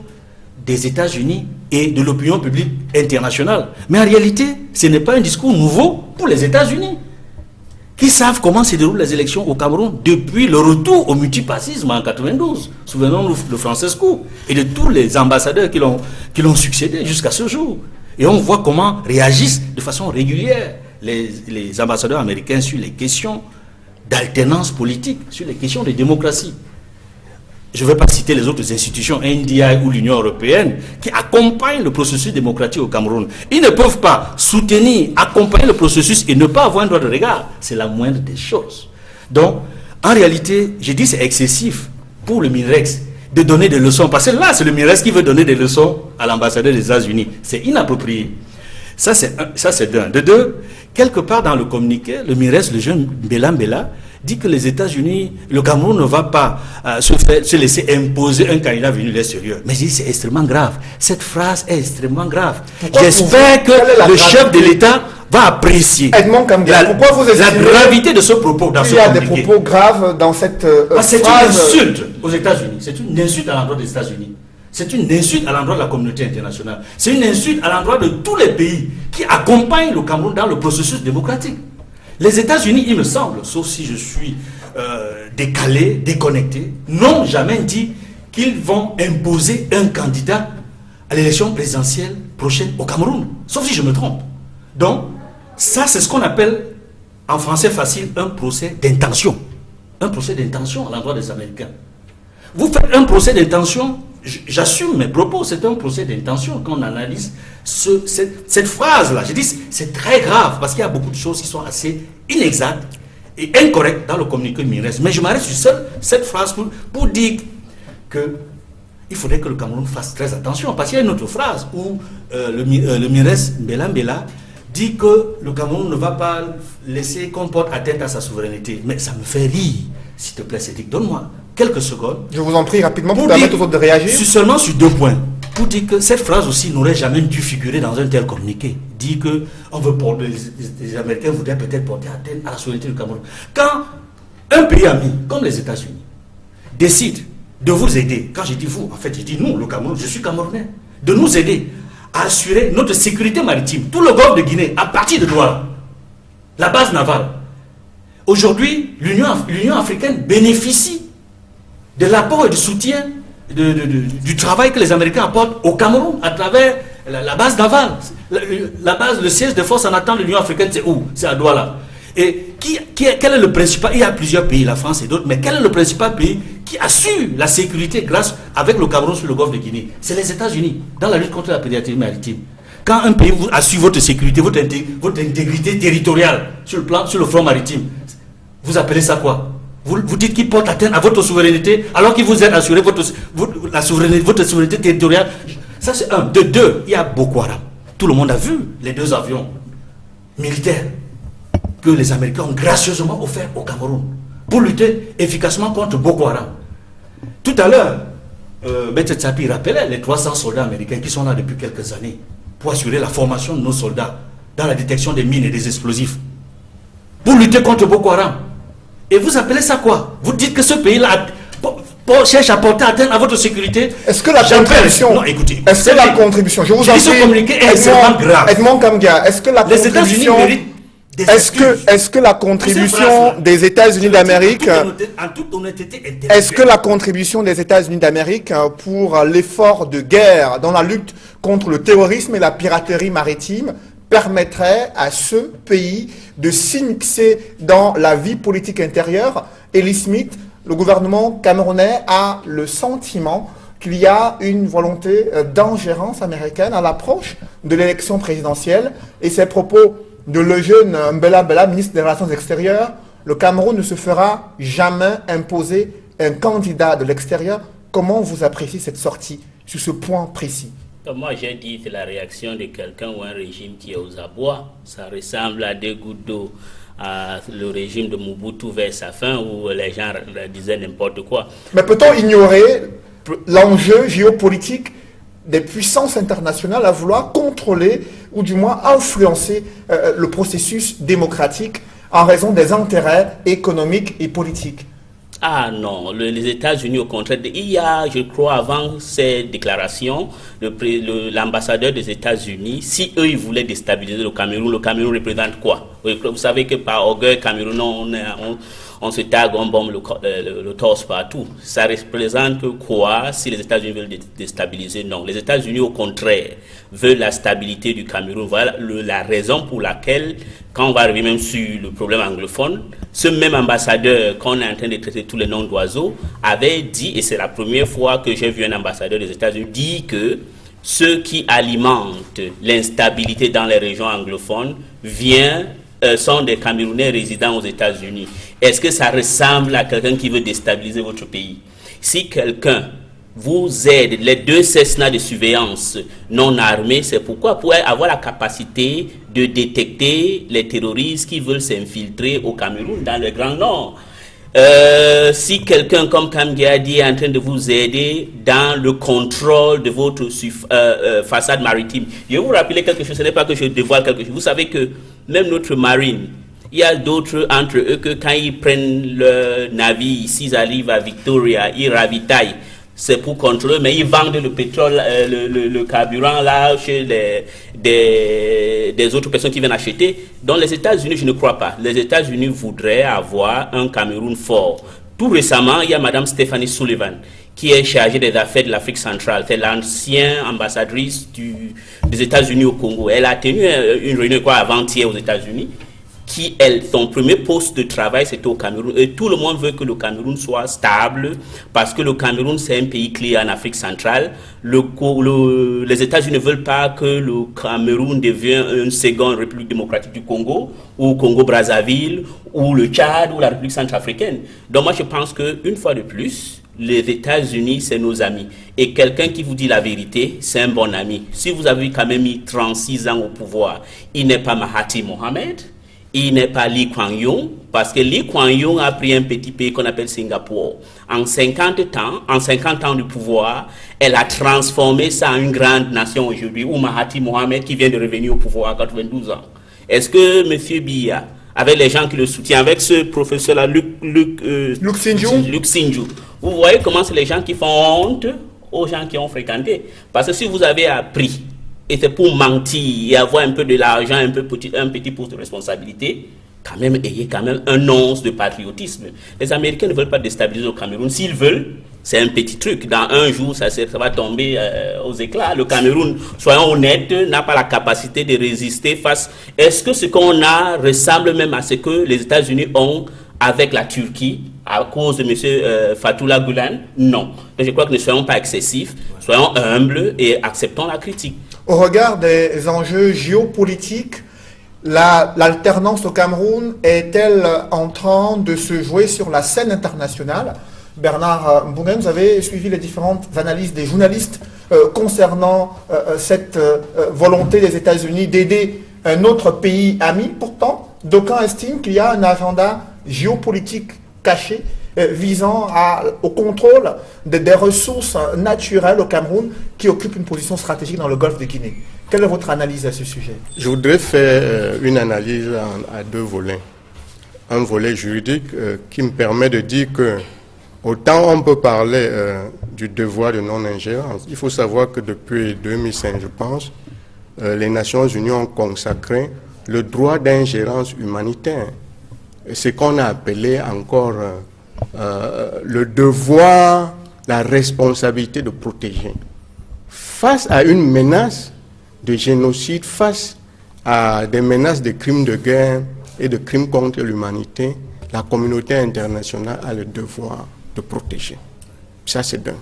des États-Unis et de l'opinion publique internationale. Mais en réalité, ce n'est pas un discours nouveau pour les États-Unis, qui savent comment se déroulent les élections au Cameroun depuis le retour au multipartisme en 92. Souvenons-nous de Francesco et de tous les ambassadeurs qui l'ont succédé jusqu'à ce jour. Et on voit comment réagissent de façon régulière les ambassadeurs américains sur les questions d'alternance politique, sur les questions de démocratie. Je ne vais pas citer les autres institutions, NDI ou l'Union européenne, qui accompagnent le processus démocratique au Cameroun. Ils ne peuvent pas soutenir, accompagner le processus et ne pas avoir un droit de regard. C'est la moindre des choses. Donc, en réalité, je dis que c'est excessif pour le MINREX de donner des leçons. Parce que là, c'est le MINREX qui veut donner des leçons à l'ambassadeur des États-Unis. C'est inapproprié. Ça, c'est d'un. De deux, quelque part dans le communiqué, le MINREX, le jeune Mbela Mbela, dit que les États-Unis, le Cameroun ne va pas se laisser imposer un candidat venu de l'extérieur. Mais je dis c'est extrêmement grave. Cette phrase est extrêmement grave. J'espère que le chef de l'État va apprécier la gravité de ce propos dans ce communiqué. Il y a des propos graves dans cette c'est une insulte aux États-Unis. C'est une insulte à l'endroit des États-Unis. C'est une insulte à l'endroit de la communauté internationale. C'est une insulte à l'endroit de tous les pays qui accompagnent le Cameroun dans le processus démocratique. Les États-Unis, il me semble, sauf si je suis décalé, déconnecté, n'ont jamais dit qu'ils vont imposer un candidat à l'élection présidentielle prochaine au Cameroun. Sauf si je me trompe. Donc, ça, c'est ce qu'on appelle, en français facile, un procès d'intention. Un procès d'intention à l'endroit des Américains. Vous faites un procès d'intention, j'assume mes propos, c'est un procès d'intention qu'on analyse cette phrase-là. Je dis c'est très grave parce qu'il y a beaucoup de choses qui sont assez inexactes et incorrectes dans le communiqué MINREX. Mais je m'arrête sur cette phrase pour dire qu'il faudrait que le Cameroun fasse très attention. Parce qu'il y a une autre phrase où le MINREX Mbela Mbela dit que le Cameroun ne va pas laisser qu'on porte atteinte à sa souveraineté. Mais ça me fait rire. S'il te plaît, Cédric, donne-moi quelques secondes. Je vous en prie rapidement pour permettre aux autres de réagir. Seulement sur 2 points. Pour dire que cette phrase aussi n'aurait jamais dû figurer dans un tel communiqué. Dit que les Américains voudraient peut-être porter atteinte à la souveraineté du Cameroun. Quand un pays ami, comme les États-Unis, décide de vous aider, quand je dis vous, en fait je dis nous, le Cameroun, je suis Camerounais, de nous aider à assurer notre sécurité maritime, tout le golfe de Guinée, à partir de Douala, la base navale. Aujourd'hui, l'Union africaine bénéficie de l'apport et du soutien du travail que les Américains apportent au Cameroun à travers la base navale. Le siège de force en attente de l'Union africaine, c'est où? C'est à Douala. Et quel est le principal? Il y a plusieurs pays, la France et d'autres, mais quel est le principal pays qui assure la sécurité avec le Cameroun sur le golfe de Guinée? C'est les États-Unis, dans la lutte contre la piraterie maritime. Quand un pays vous assure votre sécurité, votre intégrité territoriale sur le front maritime, vous appelez ça quoi? Vous dites qu'il porte atteinte à votre souveraineté alors qu'il vous aide à assurer votre souveraineté territoriale. Ça, c'est un. De deux, il y a Boko Haram. Tout le monde a vu les 2 avions militaires que les Américains ont gracieusement offerts au Cameroun pour lutter efficacement contre Boko Haram. Tout à l'heure, M. Tsapi rappelait les 300 soldats américains qui sont là depuis quelques années pour assurer la formation de nos soldats dans la détection des mines et des explosifs pour lutter contre Boko Haram. Et vous appelez ça quoi? Vous dites que ce pays-là cherche à porter atteinte à votre sécurité. Est-ce que la contribution... Non, écoutez. Est-ce que la contribution... Je vous en prie, ce communiqué est extrêmement grave. Edmond Kamga, est-ce que la Les contribution... États-Unis méritent des excuses. Est-ce que la contribution des États-Unis d'Amérique... En toute honnêteté intellectuelle. Est-ce que la contribution des États-Unis d'Amérique pour l'effort de guerre dans la lutte contre le terrorisme et la piraterie maritime permettrait à ce pays de s'immiscer dans la vie politique intérieure? Elie Smith, le gouvernement camerounais a le sentiment qu'il y a une volonté d'ingérence américaine à l'approche de l'élection présidentielle, et ces propos de le jeune Mbela Bella, ministre des Relations extérieures, le Cameroun ne se fera jamais imposer un candidat de l'extérieur. Comment vous appréciez cette sortie sur ce point précis? Moi, j'ai dit que la réaction de quelqu'un ou un régime qui est aux abois, ça ressemble à 2 gouttes d'eau à le régime de Mobutu vers sa fin, où les gens disaient n'importe quoi. Mais peut-on ignorer l'enjeu géopolitique des puissances internationales à vouloir contrôler ou du moins influencer le processus démocratique en raison des intérêts économiques et politiques? Ah non, les États-Unis, au contraire, il y a, je crois, avant ces déclarations, l'ambassadeur des États-Unis, si eux, ils voulaient déstabiliser le Cameroun représente quoi? Vous savez que par orgueil camerounais, on se tague, on bombe le torse partout. Ça représente quoi si les États-Unis veulent déstabiliser? Non, les États-Unis, au contraire, veulent la stabilité du Cameroun. Voilà la raison pour laquelle, quand on va arriver même sur le problème anglophone, ce même ambassadeur qu'on est en train de traiter tous les noms d'oiseaux avait dit, et c'est la première fois que j'ai vu un ambassadeur des États-Unis dire que ceux qui alimentent l'instabilité dans les régions anglophones sont des Camerounais résidant aux États-Unis. Est-ce que ça ressemble à quelqu'un qui veut déstabiliser votre pays? Si quelqu'un vous aide, les 2 Cessna de surveillance non armés, c'est pourquoi? Pour avoir la capacité de détecter les terroristes qui veulent s'infiltrer au Cameroun, dans le Grand Nord. Si quelqu'un comme Kamgiadi est en train de vous aider dans le contrôle de votre façade maritime, je vais vous rappeler quelque chose, ce n'est pas que je dévoile quelque chose. Vous savez que même notre marine, il y a d'autres entre eux que quand ils prennent le navire, s'ils arrivent à Victoria, ils ravitaillent. C'est pour contrôler, mais ils vendent le pétrole, le carburant là chez des autres personnes qui viennent acheter. Dans les États-Unis, je ne crois pas. Les États-Unis voudraient avoir un Cameroun fort. Tout récemment, il y a Mme Stephanie Sullivan qui est chargée des affaires de l'Afrique centrale. C'est l'ancienne ambassadrice des États-Unis au Congo. Elle a tenu une réunion avant-hier aux États-Unis. Son premier poste de travail, c'était au Cameroun. Et tout le monde veut que le Cameroun soit stable, parce que le Cameroun, c'est un pays clé en Afrique centrale. Les États-Unis ne veulent pas que le Cameroun devienne une seconde République démocratique du Congo, ou Congo-Brazzaville, ou le Tchad, ou la République centrafricaine. Donc moi, je pense qu'une fois de plus, les États-Unis, c'est nos amis. Et quelqu'un qui vous dit la vérité, c'est un bon ami. Si vous avez quand même mis 36 ans au pouvoir, il n'est pas Mahathir Mohamed, il n'est pas Lee Kuan Yew, parce que Lee Kuan Yew a pris un petit pays qu'on appelle Singapour. En 50 ans du pouvoir, elle a transformé ça en une grande nation aujourd'hui, ou Mahathir Mohamed qui vient de revenir au pouvoir à 92 ans. Est-ce que M. Biya, avec les gens qui le soutiennent, avec ce professeur-là, Luc Sinju, vous voyez comment c'est les gens qui font honte aux gens qui ont fréquenté? Parce que si vous avez appris, et c'est pour mentir et avoir un peu de l'argent, un petit poste de responsabilité, quand même, ayez quand même un once de patriotisme. Les Américains ne veulent pas déstabiliser le Cameroun. S'ils veulent, c'est un petit truc. Dans un jour, ça va tomber aux éclats. Le Cameroun, soyons honnêtes, n'a pas la capacité de résister face... Est-ce que ce qu'on a ressemble même à ce que les États-Unis ont avec la Turquie à cause de M. Fethullah Gülen? Non. Donc je crois que ne soyons pas excessifs, soyons humbles et acceptons la critique. Au regard des enjeux géopolitiques, l'alternance au Cameroun est-elle en train de se jouer sur la scène internationale? Bernard Mbougen, vous avez suivi les différentes analyses des journalistes concernant cette volonté des États-Unis d'aider un autre pays ami. Pourtant, d'aucuns estiment qu'il y a un agenda géopolitique caché visant au contrôle des ressources naturelles au Cameroun qui occupent une position stratégique dans le golfe de Guinée. Quelle est votre analyse à ce sujet? Je voudrais faire une analyse à deux volets. Un volet juridique qui me permet de dire que autant on peut parler du devoir de non-ingérence, il faut savoir que depuis 2005, je pense, les Nations Unies ont consacré le droit d'ingérence humanitaire. Ce qu'on a appelé encore le devoir, la responsabilité de protéger. Face à une menace de génocide, face à des menaces de crimes de guerre et de crimes contre l'humanité, la communauté internationale a le devoir de protéger. Ça, c'est d'un.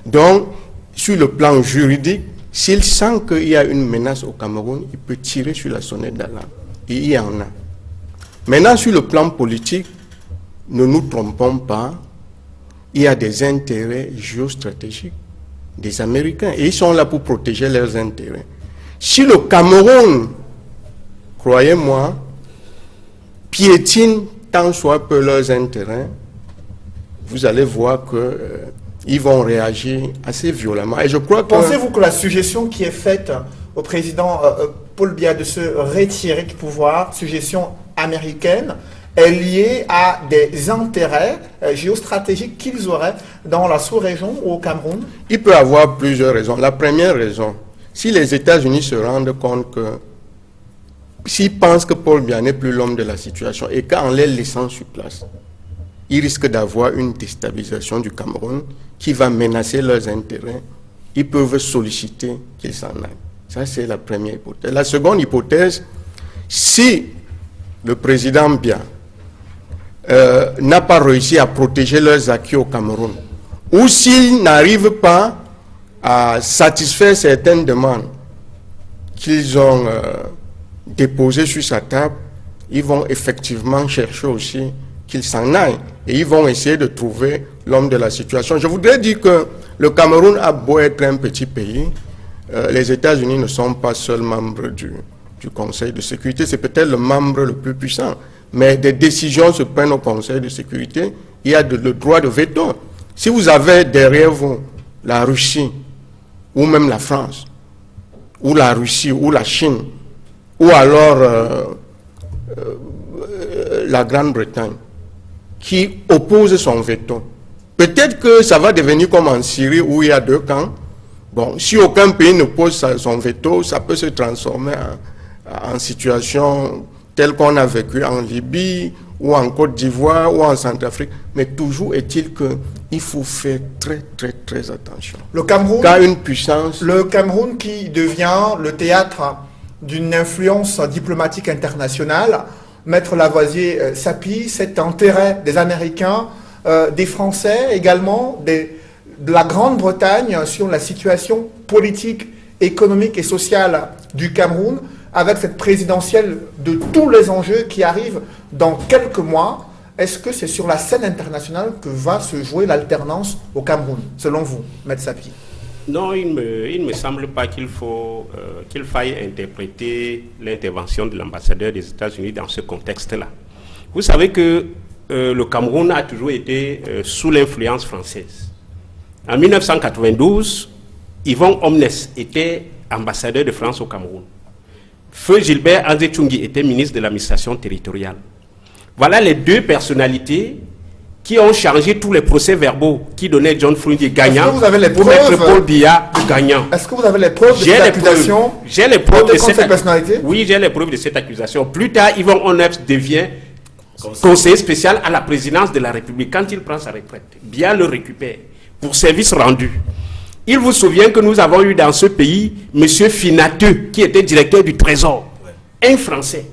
Donc, sur le plan juridique, s'il sent qu'il y a une menace au Cameroun, il peut tirer sur la sonnette d'alarme. Et il y en a. Maintenant, sur le plan politique, ne nous trompons pas, il y a des intérêts géostratégiques des Américains et ils sont là pour protéger leurs intérêts. Si le Cameroun, croyez-moi, piétine tant soit peu leurs intérêts, vous allez voir qu'ils vont réagir assez violemment. Et je crois que... Pensez-vous que la suggestion qui est faite au président Paul Biya de se retirer du pouvoir, suggestion américaine, est liée à des intérêts géostratégiques qu'ils auraient dans la sous-région ou au Cameroun? Il peut y avoir plusieurs raisons. La première raison, si les États-Unis se rendent compte que, s'ils pensent que Paul Biya n'est plus l'homme de la situation et qu'en les laissant sur place, ils risquent d'avoir une déstabilisation du Cameroun qui va menacer leurs intérêts, ils peuvent solliciter qu'ils s'en aillent. Ça, c'est la première hypothèse. La seconde hypothèse, si le président Biya n'a pas réussi à protéger leurs acquis au Cameroun, ou s'il n'arrive pas à satisfaire certaines demandes qu'ils ont déposées sur sa table, ils vont effectivement chercher aussi qu'il s'en aille et ils vont essayer de trouver l'homme de la situation. Je voudrais dire que le Cameroun a beau être un petit pays, les États-Unis ne sont pas seuls membres du Conseil de sécurité, c'est peut-être le membre le plus puissant, mais des décisions se prennent au Conseil de sécurité, il y a le droit de veto. Si vous avez derrière vous la Russie, ou même la France, ou la Russie, ou la Chine, ou alors la Grande-Bretagne, qui oppose son veto, peut-être que ça va devenir comme en Syrie où il y a deux camps. Bon, si aucun pays ne pose son veto, ça peut se transformer en situation telle qu'on a vécu en Libye, ou en Côte d'Ivoire, ou en Centrafrique. Mais toujours est-il qu'il faut faire très, très, très attention. Le Cameroun, car une puissance... Le Cameroun qui devient le théâtre d'une influence diplomatique internationale, Maître Lavoisier s'appuie, cet intérêt des Américains, des Français également, de la Grande-Bretagne sur la situation politique, économique et sociale du Cameroun, avec cette présidentielle de tous les enjeux qui arrivent dans quelques mois. Est-ce que c'est sur la scène internationale que va se jouer l'alternance au Cameroun, selon vous, Maître Sapi? Non, il ne me semble pas qu'il faille interpréter l'intervention de l'ambassadeur des États-Unis dans ce contexte-là. Vous savez que le Cameroun a toujours été sous l'influence française. En 1992, Yvon Omnes était ambassadeur de France au Cameroun. Feu Gilbert André-Tchungi était ministre de l'administration territoriale. Voilà les deux personnalités qui ont changé tous les procès-verbaux qui donnaient John Frundi gagnant pour mettre Paul Biya gagnant. Est-ce que vous avez les preuves de cette accusation? J'ai les preuves de cette personnalité. Oui, j'ai les preuves de cette accusation. Plus tard, Yvon Omnes devient conseiller spécial à la présidence de la République quand il prend sa retraite. Biya le récupère pour service rendu. Il vous souvient que nous avons eu dans ce pays M. Finateux, qui était directeur du Trésor, un Français.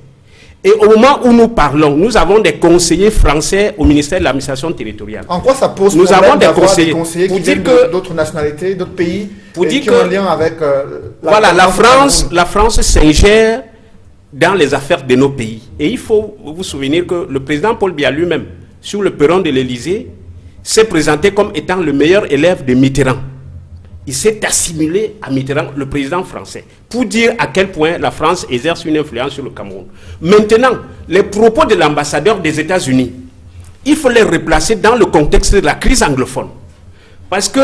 Et au moment où nous parlons, nous avons des conseillers français au ministère de l'administration territoriale. En quoi ça pose problème avons des conseillers qui viennent d'autres nationalités, d'autres pays, qui ont un lien avec la France s'ingère dans les affaires de nos pays. Et il faut vous souvenir que le président Paul Biya lui-même, sur le perron de l'Élysée, s'est présenté comme étant le meilleur élève de Mitterrand. il s'est assimilé à Mitterrand, le président français, pour dire à quel point la France exerce une influence sur le Cameroun. Maintenant, les propos de l'ambassadeur des États-Unis, il faut les replacer dans le contexte de la crise anglophone. Parce que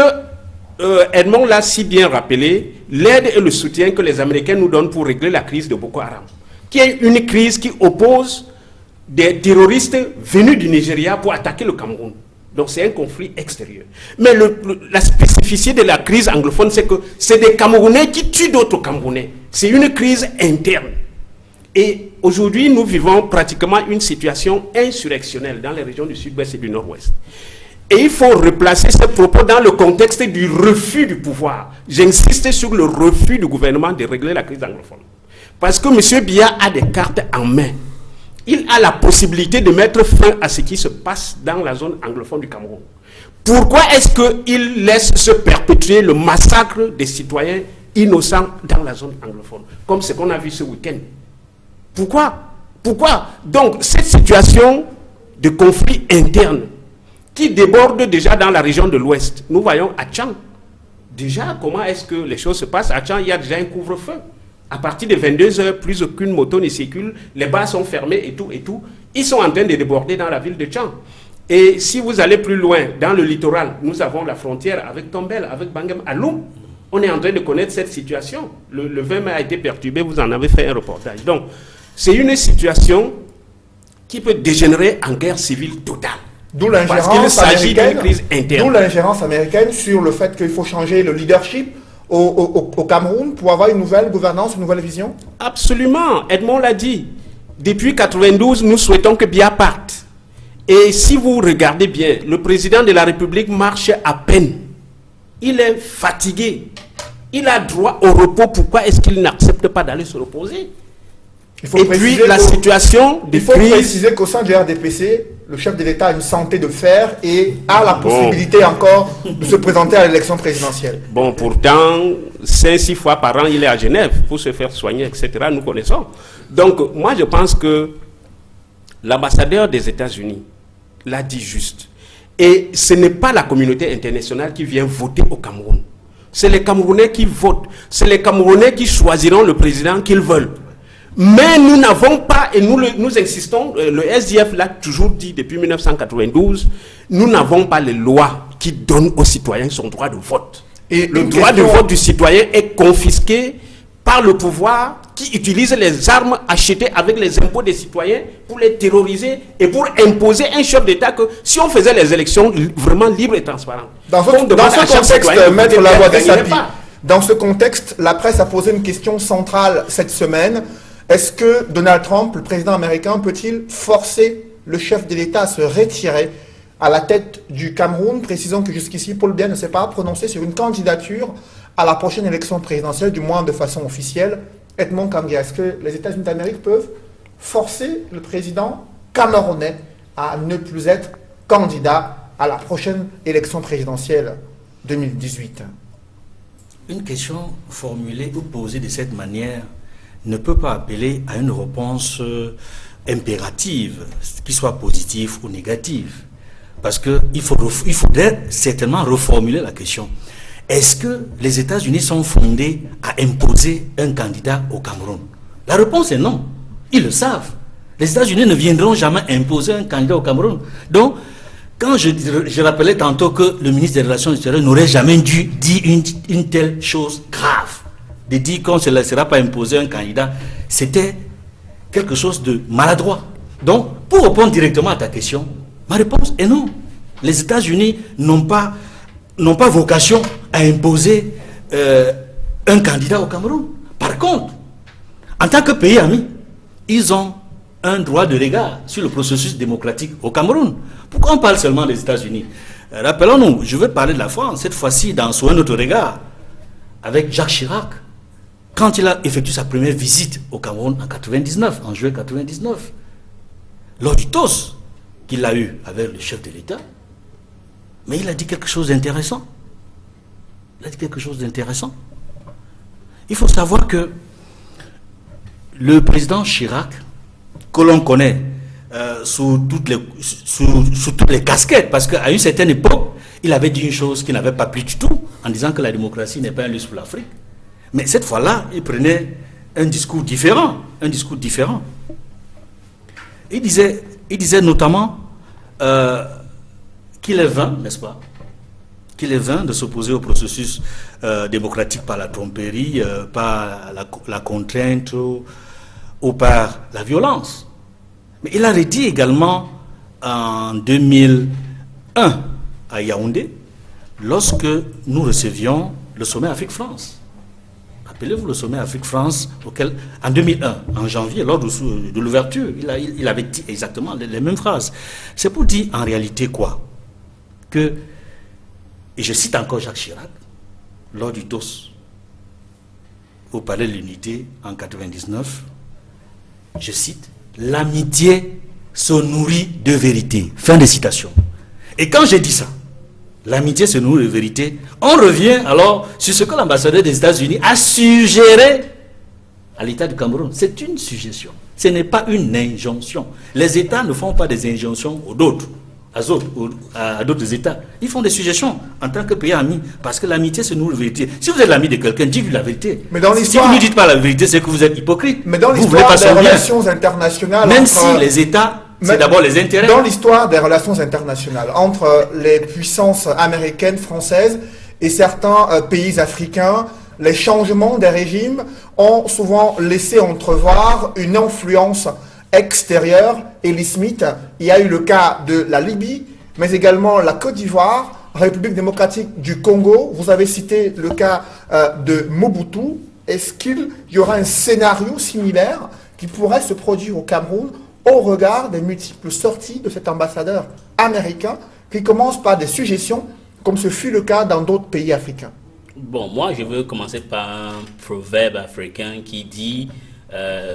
Edmond l'a si bien rappelé, l'aide et le soutien que les Américains nous donnent pour régler la crise de Boko Haram, qui est une crise qui oppose des terroristes venus du Nigeria pour attaquer le Cameroun. Donc c'est un conflit extérieur. Mais la spécificité de la crise anglophone, c'est que c'est des Camerounais qui tuent d'autres Camerounais. C'est une crise interne. Et aujourd'hui, nous vivons pratiquement une situation insurrectionnelle dans les régions du sud-ouest et du nord-ouest. Et il faut replacer ces propos dans le contexte du refus du pouvoir. J'insiste sur le refus du gouvernement de régler la crise anglophone. Parce que M. Biya a des cartes en main. Il a la possibilité de mettre fin à ce qui se passe dans la zone anglophone du Cameroun. Pourquoi est-ce qu'il laisse se perpétuer le massacre des citoyens innocents dans la zone anglophone, comme ce qu'on a vu ce week-end? Pourquoi? Donc, cette situation de conflit interne qui déborde déjà dans la région de l'Ouest, nous voyons à Tchang. Déjà, comment est-ce que les choses se passent? À Tchang, il y a déjà un couvre-feu. À partir de 22h, plus aucune moto ne circule, les bars sont fermés et tout. Ils sont en train de déborder dans la ville de Tchang. Et si vous allez plus loin, dans le littoral, nous avons la frontière avec Tombel, avec Bangam, à Loum. On est en train de connaître cette situation. Le 20 mai a été perturbé, vous en avez fait un reportage. Donc, c'est une situation qui peut dégénérer en guerre civile totale. D'où l'ingérence américaine sur le fait qu'il faut changer le leadership au Cameroun pour avoir une nouvelle gouvernance, une nouvelle vision? Absolument, Edmond l'a dit. Depuis 1992, nous souhaitons que Biya parte. Et si vous regardez bien, le président de la République marche à peine. Il est fatigué. Il a droit au repos. Pourquoi est-ce qu'il n'accepte pas d'aller se reposer? Et puis la situation de crise... Il faut préciser qu'au sein du RDPC, le chef de l'État a une santé de fer et a la possibilité encore de se présenter à l'élection présidentielle. Bon, pourtant, 5-6 fois par an, il est à Genève pour se faire soigner, etc. Nous connaissons. Donc, moi, je pense que l'ambassadeur des États-Unis l'a dit juste. Et ce n'est pas la communauté internationale qui vient voter au Cameroun. C'est les Camerounais qui votent. C'est les Camerounais qui choisiront le président qu'ils veulent. Mais nous n'avons pas, et nous insistons, le SDF l'a toujours dit depuis 1992, nous n'avons pas les lois qui donnent aux citoyens son droit de vote. Et le droit de vote du citoyen est confisqué par le pouvoir qui utilise les armes achetées avec les impôts des citoyens pour les terroriser et pour imposer un chef d'État que si on faisait les élections vraiment libres et transparentes. Dans ce contexte, Maître Lavoie-Dessapi, dans ce contexte, la presse a posé une question centrale cette semaine. Est-ce que Donald Trump, le président américain, peut-il forcer le chef de l'État à se retirer à la tête du Cameroun? Précisons que jusqu'ici, Paul Biya ne s'est pas prononcé sur une candidature à la prochaine élection présidentielle, du moins de façon officielle. Edmond Kamgia, est-ce que les États-Unis d'Amérique peuvent forcer le président camerounais à ne plus être candidat à la prochaine élection présidentielle 2018? Une question formulée ou posée de cette manière ne peut pas appeler à une réponse impérative, qu'il soit positive ou négative. Parce qu'il faudrait certainement reformuler la question. Est-ce que les États-Unis sont fondés à imposer un candidat au Cameroun? La réponse est non. Ils le savent. Les États-Unis ne viendront jamais imposer un candidat au Cameroun. Donc, quand je rappelais tantôt que le ministre des Relations extérieures n'aurait jamais dû dire une telle chose grave, de dire qu'on ne se laissera pas imposer un candidat, c'était quelque chose de maladroit. Donc, pour répondre directement à ta question, ma réponse est non. Les États-Unis n'ont pas vocation à imposer un candidat au Cameroun. Par contre, en tant que pays ami, ils ont un droit de regard sur le processus démocratique au Cameroun. Pourquoi on parle seulement des États-Unis? Rappelons-nous, je veux parler de la France, cette fois-ci sous un autre regard, avec Jacques Chirac, quand il a effectué sa première visite au Cameroun en juin 1999, lors du TOS qu'il a eu avec le chef de l'État, mais il a dit quelque chose d'intéressant. Il faut savoir que le président Chirac, que l'on connaît sous toutes les casquettes, parce qu'à une certaine époque, il avait dit une chose qui n'avait pas plu du tout en disant que la démocratie n'est pas un luxe pour l'Afrique. Mais cette fois-là, il prenait un discours différent. Il disait notamment qu'il est vain, n'est-ce pas, qu'il est vain de s'opposer au processus démocratique par la tromperie, par la contrainte ou par la violence. Mais il a redit également en 2001 à Yaoundé, lorsque nous recevions le sommet Afrique-France. Rappelez-vous le sommet Afrique-France en 2001, en janvier, lors de l'ouverture, il avait dit exactement les mêmes phrases. C'est pour dire en réalité quoi? Que, et je cite encore Jacques Chirac, lors du TOS, au Palais de l'Unité en 1999, je cite, l'amitié se nourrit de vérité. Fin de citation. Et quand j'ai dit ça, l'amitié se nourrit de vérité, on revient alors sur ce que l'ambassadeur des États-Unis a suggéré à l'État du Cameroun. C'est une suggestion. Ce n'est pas une injonction. Les États ne font pas des injonctions aux autres. À d'autres États. Ils font des suggestions en tant que pays ami, parce que l'amitié se nourrit de vérité. Si vous êtes l'ami de quelqu'un, dites-lui la vérité. Mais dans si vous ne dites pas la vérité, c'est que vous êtes hypocrite. Mais dans vous voulez pas l'histoire son des bien. relations internationales, Même si les États, c'est d'abord les intérêts. Dans l'histoire des relations internationales entre les puissances américaines, françaises et certains pays africains, les changements des régimes ont souvent laissé entrevoir une influence extérieure. Eli Smith, il y a eu le cas de la Libye, mais également la Côte d'Ivoire, République démocratique du Congo. Vous avez cité le cas de Mobutu. Est-ce qu'il y aura un scénario similaire qui pourrait se produire au Cameroun au regard des multiples sorties de cet ambassadeur américain qui commence par des suggestions, comme ce fut le cas dans d'autres pays africains? Bon, moi, je veux commencer par un proverbe africain qui dit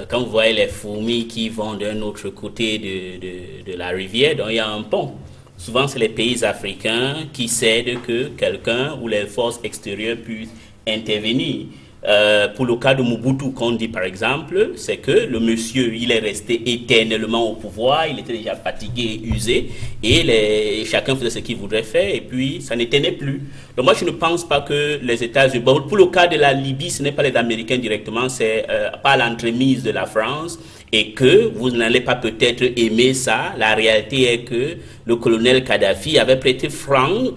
quand vous voyez les fourmis qui vont d'un autre côté de la rivière, donc il y a un pont. Souvent, c'est les pays africains qui cèdent que quelqu'un ou les forces extérieures puissent intervenir. Pour le cas de Mobutu, qu'on dit par exemple, c'est que le monsieur, il est resté éternellement au pouvoir, il était déjà fatigué et usé, et chacun faisait ce qu'il voudrait faire, et puis ça n'éteignait plus. Donc moi, je ne pense pas que les États-Unis... Bon, pour le cas de la Libye, ce n'est pas les Américains directement, c'est pas l'entremise de la France, et que vous n'allez pas peut-être aimer ça. La réalité est que le colonel Kadhafi avait prêté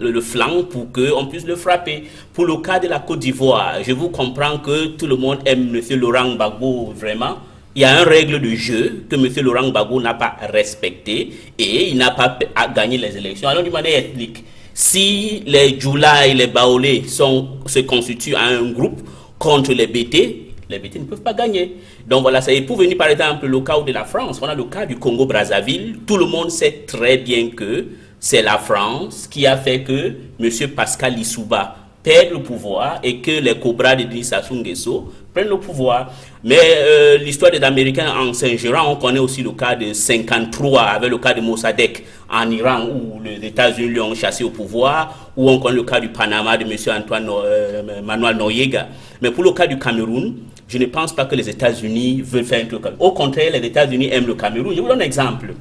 le flanc pour qu'on puisse le frapper. Pour le cas de la Côte d'Ivoire, je vous comprends que tout le monde aime M. Laurent Gbagbo vraiment. Il y a une règle de jeu que M. Laurent Gbagbo n'a pas respectée et il n'a pas gagné les élections. Alors, d'une manière ethnique, si les Djoula et les Baolé se constituent à un groupe contre les BT ne peuvent pas gagner. Donc voilà, c'est pour venir par exemple le cas de la France. On a le cas du Congo-Brazzaville. Tout le monde sait très bien que c'est la France qui a fait que M. Pascal Lissouba perde le pouvoir et que les Cobras de Denis Sassou Nguesso prennent le pouvoir. Mais l'histoire des Américains en s'ingérant, on connaît aussi le cas de 53 avec le cas de Mossadegh en Iran où les États-Unis l'ont chassé au pouvoir, ou on connaît le cas du Panama de M. Manuel Noriega. Mais pour le cas du Cameroun, je ne pense pas que les États-Unis veulent faire un truc. Au contraire, les États-Unis aiment le Cameroun. Je vous donne un exemple.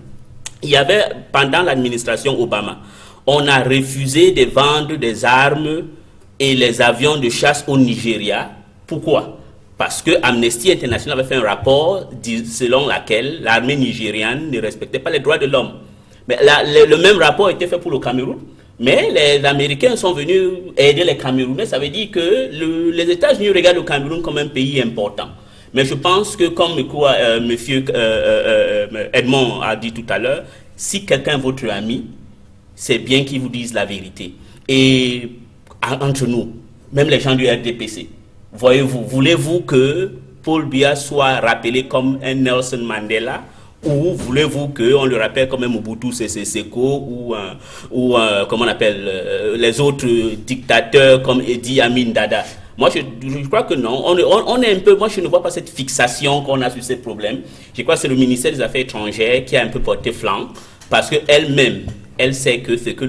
Il y avait, pendant l'administration Obama, on a refusé de vendre des armes et les avions de chasse au Nigeria. Pourquoi? Parce que Amnesty International avait fait un rapport selon lequel l'armée nigériane ne respectait pas les droits de l'homme. Mais le même rapport était fait pour le Cameroun. Mais les Américains sont venus aider les Camerounais. Ça veut dire que les États-Unis regardent le Cameroun comme un pays important. Mais je pense que, comme M. Edmond a dit tout à l'heure, si quelqu'un est votre ami, c'est bien qu'il vous dise la vérité. Et entre nous, même les gens du RDPC, voulez-vous que Paul Biya soit rappelé comme un Nelson Mandela? Ou voulez-vous qu'on le rappelle comme un Mobutu Sese Seko ou comment on appelle les autres dictateurs comme Idi Amin Dada? Moi, je crois que non. On est un peu... Moi, je ne vois pas cette fixation qu'on a sur ces problèmes. Je crois que c'est le ministère des Affaires étrangères qui a un peu porté flanc parce qu'elle-même, elle sait que ce que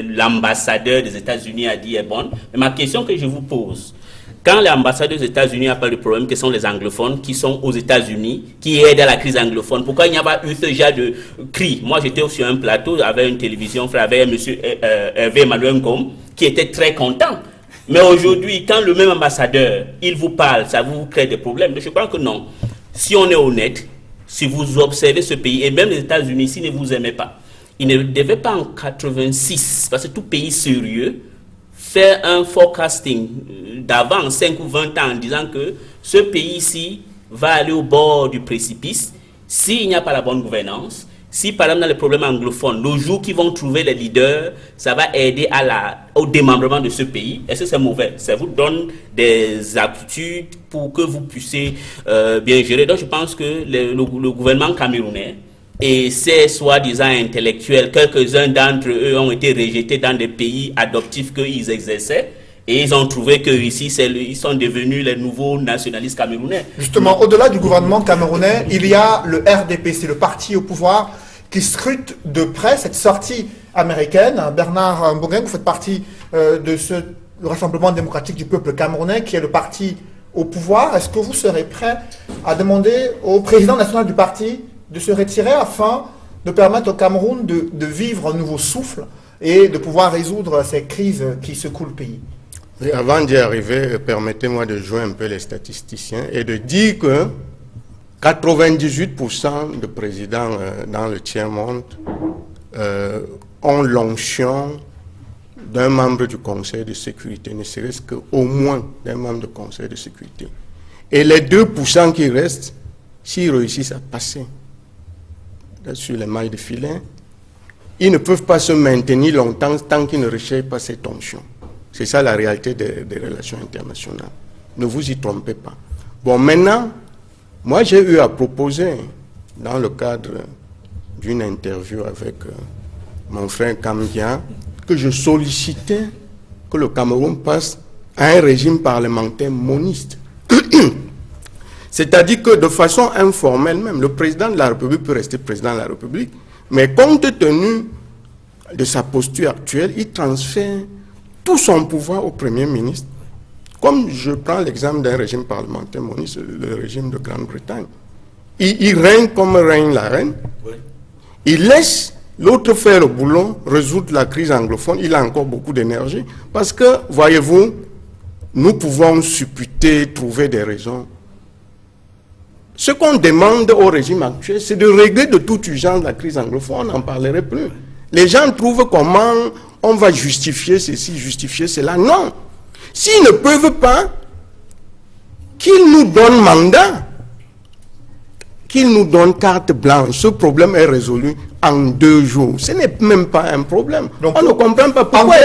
l'ambassadeur des États-Unis a dit est bon. Mais ma question que je vous pose... Quand l'ambassadeur des États-Unis a parlé du problème que sont les anglophones qui sont aux États-Unis, qui aident à la crise anglophone, pourquoi il n'y a pas eu ce genre de cri? Moi, j'étais sur un plateau avec une télévision, avec M. Hervé Emmanuel Ngom, qui était très content Mais aujourd'hui, quand le même ambassadeur, il vous parle, ça vous crée des problèmes. Mais je crois que non. Si on est honnête, si vous observez ce pays, et même les États-Unis, s'ils ne vous aiment pas, ils ne devaient pas en 86, parce que tout pays sérieux, faire un forecasting d'avant 5 ou 20 ans en disant que ce pays-ci va aller au bord du précipice s'il n'y a pas la bonne gouvernance. Si par exemple dans les problèmes anglophones, le jour qu'ils vont trouver les leaders, ça va aider au démembrement de ce pays. Est-ce que c'est mauvais? Ça vous donne des aptitudes pour que vous puissiez bien gérer. Donc je pense que le gouvernement camerounais et ces soi-disant intellectuels, quelques-uns d'entre eux ont été rejetés dans des pays adoptifs qu'ils exerçaient. Et ils ont trouvé que ici, ils sont devenus les nouveaux nationalistes camerounais. Justement, au-delà du gouvernement camerounais, il y a le RDP, c'est le parti au pouvoir qui scrute de près cette sortie américaine. Bernard Mbougen, vous faites partie de ce Rassemblement démocratique du peuple camerounais qui est le parti au pouvoir. Est-ce que vous serez prêt à demander au président national du parti de se retirer afin de permettre au Cameroun de vivre un nouveau souffle et de pouvoir résoudre ces crises qui secouent le pays? Et avant d'y arriver, permettez-moi de jouer un peu les statisticiens et de dire que 98% de présidents dans le tiers-monde ont l'onction d'un membre du Conseil de sécurité, ne serait-ce qu'au moins d'un membre du Conseil de sécurité. Et les 2% qui restent, s'ils réussissent à passer sur les mailles de filet, ils ne peuvent pas se maintenir longtemps tant qu'ils ne recherchent pas cette onction. C'est ça la réalité des relations internationales. Ne vous y trompez pas. Bon, maintenant, moi j'ai eu à proposer, dans le cadre d'une interview avec mon frère Kambia, que je sollicitais que le Cameroun passe à un régime parlementaire moniste. C'est-à-dire que de façon informelle même, le président de la République peut rester président de la République, mais compte tenu de sa posture actuelle, il transfère tout son pouvoir au Premier ministre. Comme je prends l'exemple d'un régime parlementaire moniste, le régime de Grande-Bretagne. Il règne comme règne la reine. Oui. Il laisse l'autre faire le boulot, résoudre la crise anglophone. Il a encore beaucoup d'énergie. Parce que, voyez-vous, nous pouvons supputer, trouver des raisons. Ce qu'on demande au régime actuel, c'est de régler de toute urgence la crise anglophone. On n'en parlerait plus. Les gens trouvent comment on va justifier ceci, justifier cela. Non. S'ils ne peuvent pas, qu'ils nous donnent mandat, qu'ils nous donnent carte blanche. Ce problème est résolu en 2 jours. Ce n'est même pas un problème. Donc, on ne comprend pas pourquoi.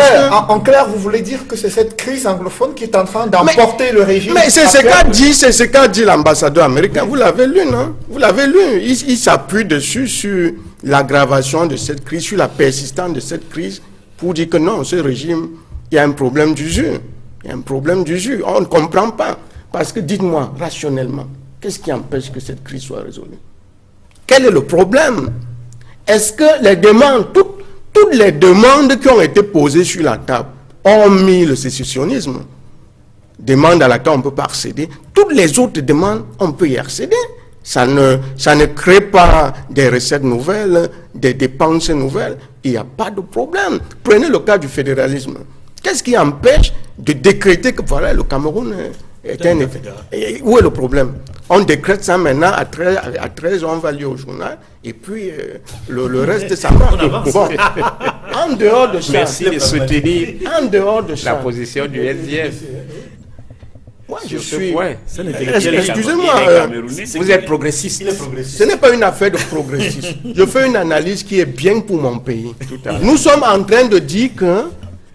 En clair, vous voulez dire que c'est cette crise anglophone qui est en train d'emporter le régime? Mais c'est ce qu'a dit l'ambassadeur américain. Vous l'avez lu, non? Vous l'avez lu. Il s'appuie dessus sur l'aggravation de cette crise, sur la persistance de cette crise, pour dire que non, ce régime, il y a un problème d'usure. Il y a un problème d'usure. On ne comprend pas. Parce que dites-moi, rationnellement, qu'est-ce qui empêche que cette crise soit résolue? Quel est le problème? Est-ce que les demandes, toutes les demandes qui ont été posées sur la table, ont mis le sécessionnisme? Demande à laquelle on ne peut pas accéder. Toutes les autres demandes, on peut y accéder. Ça ne crée pas des recettes nouvelles, des dépenses nouvelles. Il n'y a pas de problème. Prenez le cas du fédéralisme. Qu'est-ce qui empêche de décréter que voilà, le Cameroun est un État? Où est le problème? On décrète ça maintenant à 13 on va lire au journal, et puis le reste, ça marche. Bon. En dehors de ça, merci de soutenir en dehors de la position du SDF. Moi, je suis... Excusez-moi, vous êtes progressiste. Ce n'est pas une affaire de progressisme. Je fais une analyse qui est bien pour mon pays. Nous sommes en train de dire que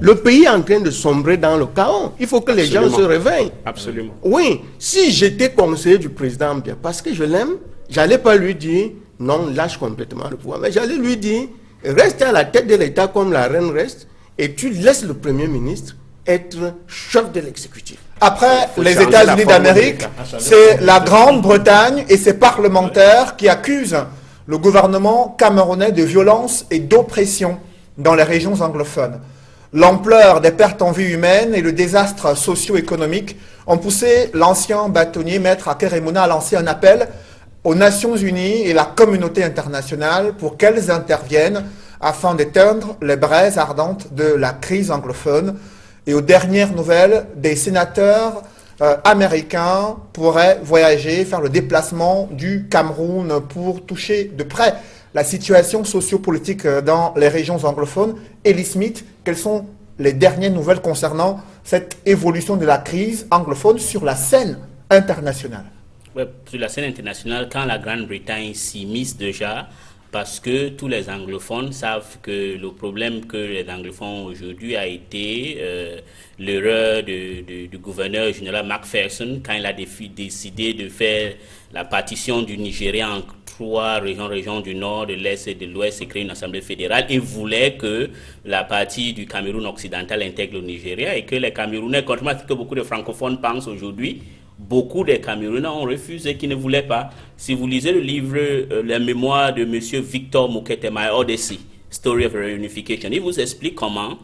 le pays est en train de sombrer dans le chaos. Il faut que les gens se réveillent. Absolument. Oui, si j'étais conseiller du président Mbia, parce que je l'aime, j'allais pas lui dire non, lâche complètement le pouvoir, mais j'allais lui dire reste à la tête de l'État comme la reine reste, et tu laisses le Premier ministre être chef de l'exécutif. Après les États-Unis d'Amérique, c'est la Grande-Bretagne et ses parlementaires qui accusent le gouvernement camerounais de violence et d'oppression dans les régions anglophones. L'ampleur des pertes en vie humaine et le désastre socio-économique ont poussé l'ancien bâtonnier maître Akeremouna à lancer un appel aux Nations Unies et la communauté internationale pour qu'elles interviennent afin d'éteindre les braises ardentes de la crise anglophone et aux dernières nouvelles, des sénateurs américains pourraient voyager, faire le déplacement du Cameroun pour toucher de près la situation sociopolitique dans les régions anglophones. Eli Smith, quelles sont les dernières nouvelles concernant cette évolution de la crise anglophone sur la scène internationale? Ouais, sur la scène internationale, quand la Grande-Bretagne s'immisce déjà, parce que tous les anglophones savent que le problème que les anglophones aujourd'hui a été l'erreur du gouverneur général Macpherson quand il a décidé de faire la partition du Nigeria en 3 régions du nord, de l'est et de l'ouest et créer une assemblée fédérale et voulait que la partie du Cameroun occidental intègre le Nigeria et que les Camerounais, contrairement à ce que beaucoup de francophones pensent aujourd'hui, beaucoup des Camerounais ont refusé, qui ne voulaient pas. Si vous lisez le livre, la mémoire de M. Victor Muketema, Odyssey, Story of Reunification, il vous explique comment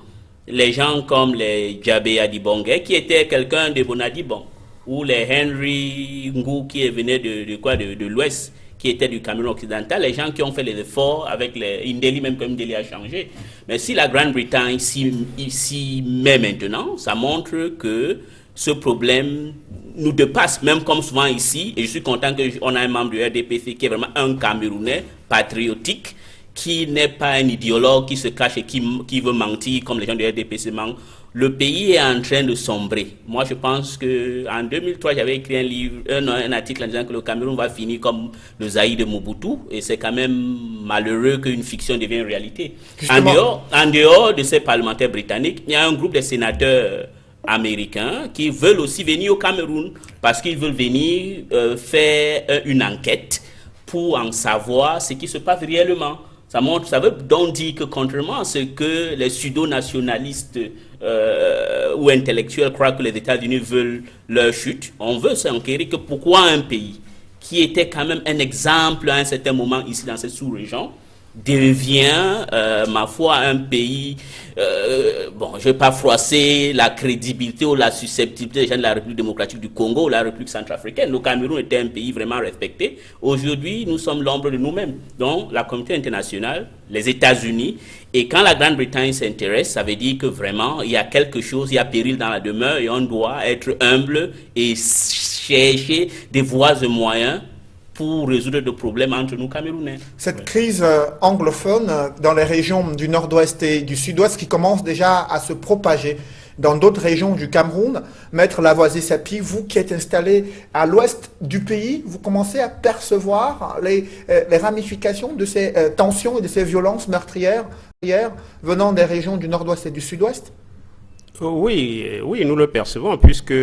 les gens comme les Djabé Adibongue, qui étaient quelqu'un de Bonadibon, ou les Henry Ngou, qui venaient de l'Ouest, qui étaient du Cameroun occidental, les gens qui ont fait les efforts avec les Indeli, même comme Indeli a changé. Mais si la Grande-Bretagne s'y met maintenant, ça montre que ce problème nous dépasse, même comme souvent ici, et je suis content qu'on a un membre du RDPC qui est vraiment un Camerounais patriotique, qui n'est pas un idéologue qui se cache et qui veut mentir comme les gens du RDPC mentent. Le pays est en train de sombrer. Moi, je pense qu'en 2003, j'avais écrit un article en disant que le Cameroun va finir comme le Zaïre de Mobutu, et c'est quand même malheureux qu'une fiction devienne une réalité. En dehors de ces parlementaires britanniques, il y a un groupe de sénateurs américains qui veulent aussi venir au Cameroun parce qu'ils veulent venir faire une enquête pour en savoir ce qui se passe réellement. Ça veut donc dire que contrairement à ce que les pseudo-nationalistes ou intellectuels croient que les États-Unis veulent leur chute, on veut s'enquérir que pourquoi un pays qui était quand même un exemple à un certain moment ici dans cette sous-région devient, ma foi, un pays, bon, je ne vais pas froisser la crédibilité ou la susceptibilité des gens de la République démocratique du Congo ou la République centrafricaine. Le Cameroun était un pays vraiment respecté. Aujourd'hui, nous sommes l'ombre de nous-mêmes. Donc, la communauté internationale, les États-Unis, et quand la Grande-Bretagne s'intéresse, ça veut dire que vraiment, il y a quelque chose, il y a péril dans la demeure et on doit être humble et chercher des voies et moyens pour résoudre des problèmes entre nous Camerounais. Cette crise anglophone dans les régions du nord-ouest et du sud-ouest qui commence déjà à se propager dans d'autres régions du Cameroun. Maître Lavoisier Sapi, vous qui êtes installé à l'ouest du pays, vous commencez à percevoir les ramifications de ces tensions et de ces violences meurtrières venant des régions du nord-ouest et du sud-ouest? Oui, nous le percevons puisque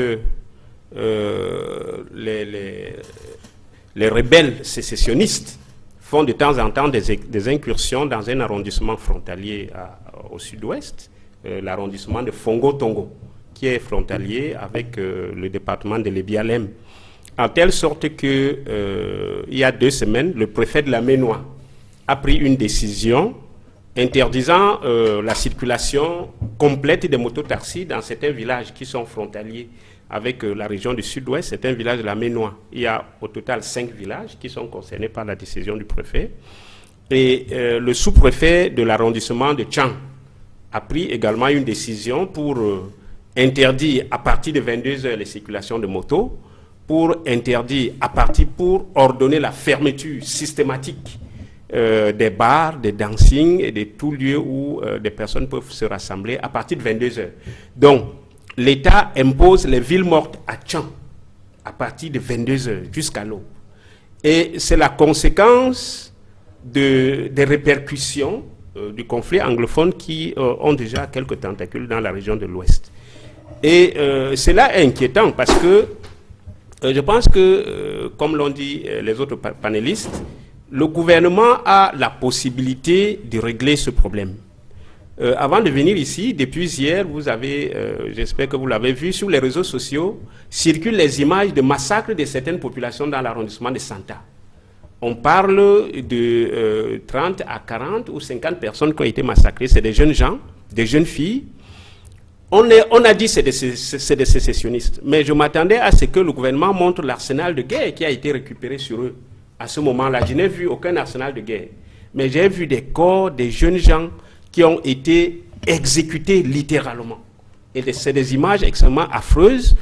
les rebelles sécessionnistes font de temps en temps des incursions dans un arrondissement frontalier au sud-ouest, l'arrondissement de Fongo-Tongo, qui est frontalier avec le département de l'Ebialem, en telle sorte que il y a 2 semaines, le préfet de la Ménois a pris une décision interdisant la circulation complète des mototaxis dans certains villages qui sont frontaliers avec la région du sud-ouest. C'est un village de la Ménois. Il y a au total 5 villages qui sont concernés par la décision du préfet. Et le sous-préfet de l'arrondissement de Tchang a pris également une décision pour interdire à partir de 22 heures les circulations de motos, pour ordonner la fermeture systématique des bars, des dancing et de tout lieu où des personnes peuvent se rassembler à partir de 22 heures. Donc, l'État impose les villes mortes à Tchang à partir de 22 heures jusqu'à l'aube. Et c'est la conséquence des répercussions du conflit anglophone qui ont déjà quelques tentacules dans la région de l'Ouest. Et cela est inquiétant parce que je pense que, comme l'ont dit les autres panélistes, le gouvernement a la possibilité de régler ce problème. Avant de venir ici, depuis hier, vous avez, j'espère que vous l'avez vu, sur les réseaux sociaux, circulent les images de massacres de certaines populations dans l'arrondissement de Santa. On parle de 30 à 40 ou 50 personnes qui ont été massacrées. C'est des jeunes gens, des jeunes filles. On a dit que c'est des sécessionnistes. Mais je m'attendais à ce que le gouvernement montre l'arsenal de guerre qui a été récupéré sur eux. À ce moment-là, je n'ai vu aucun arsenal de guerre. Mais j'ai vu des corps, des jeunes gens qui ont été exécutés littéralement. Et c'est des images extrêmement affreuses.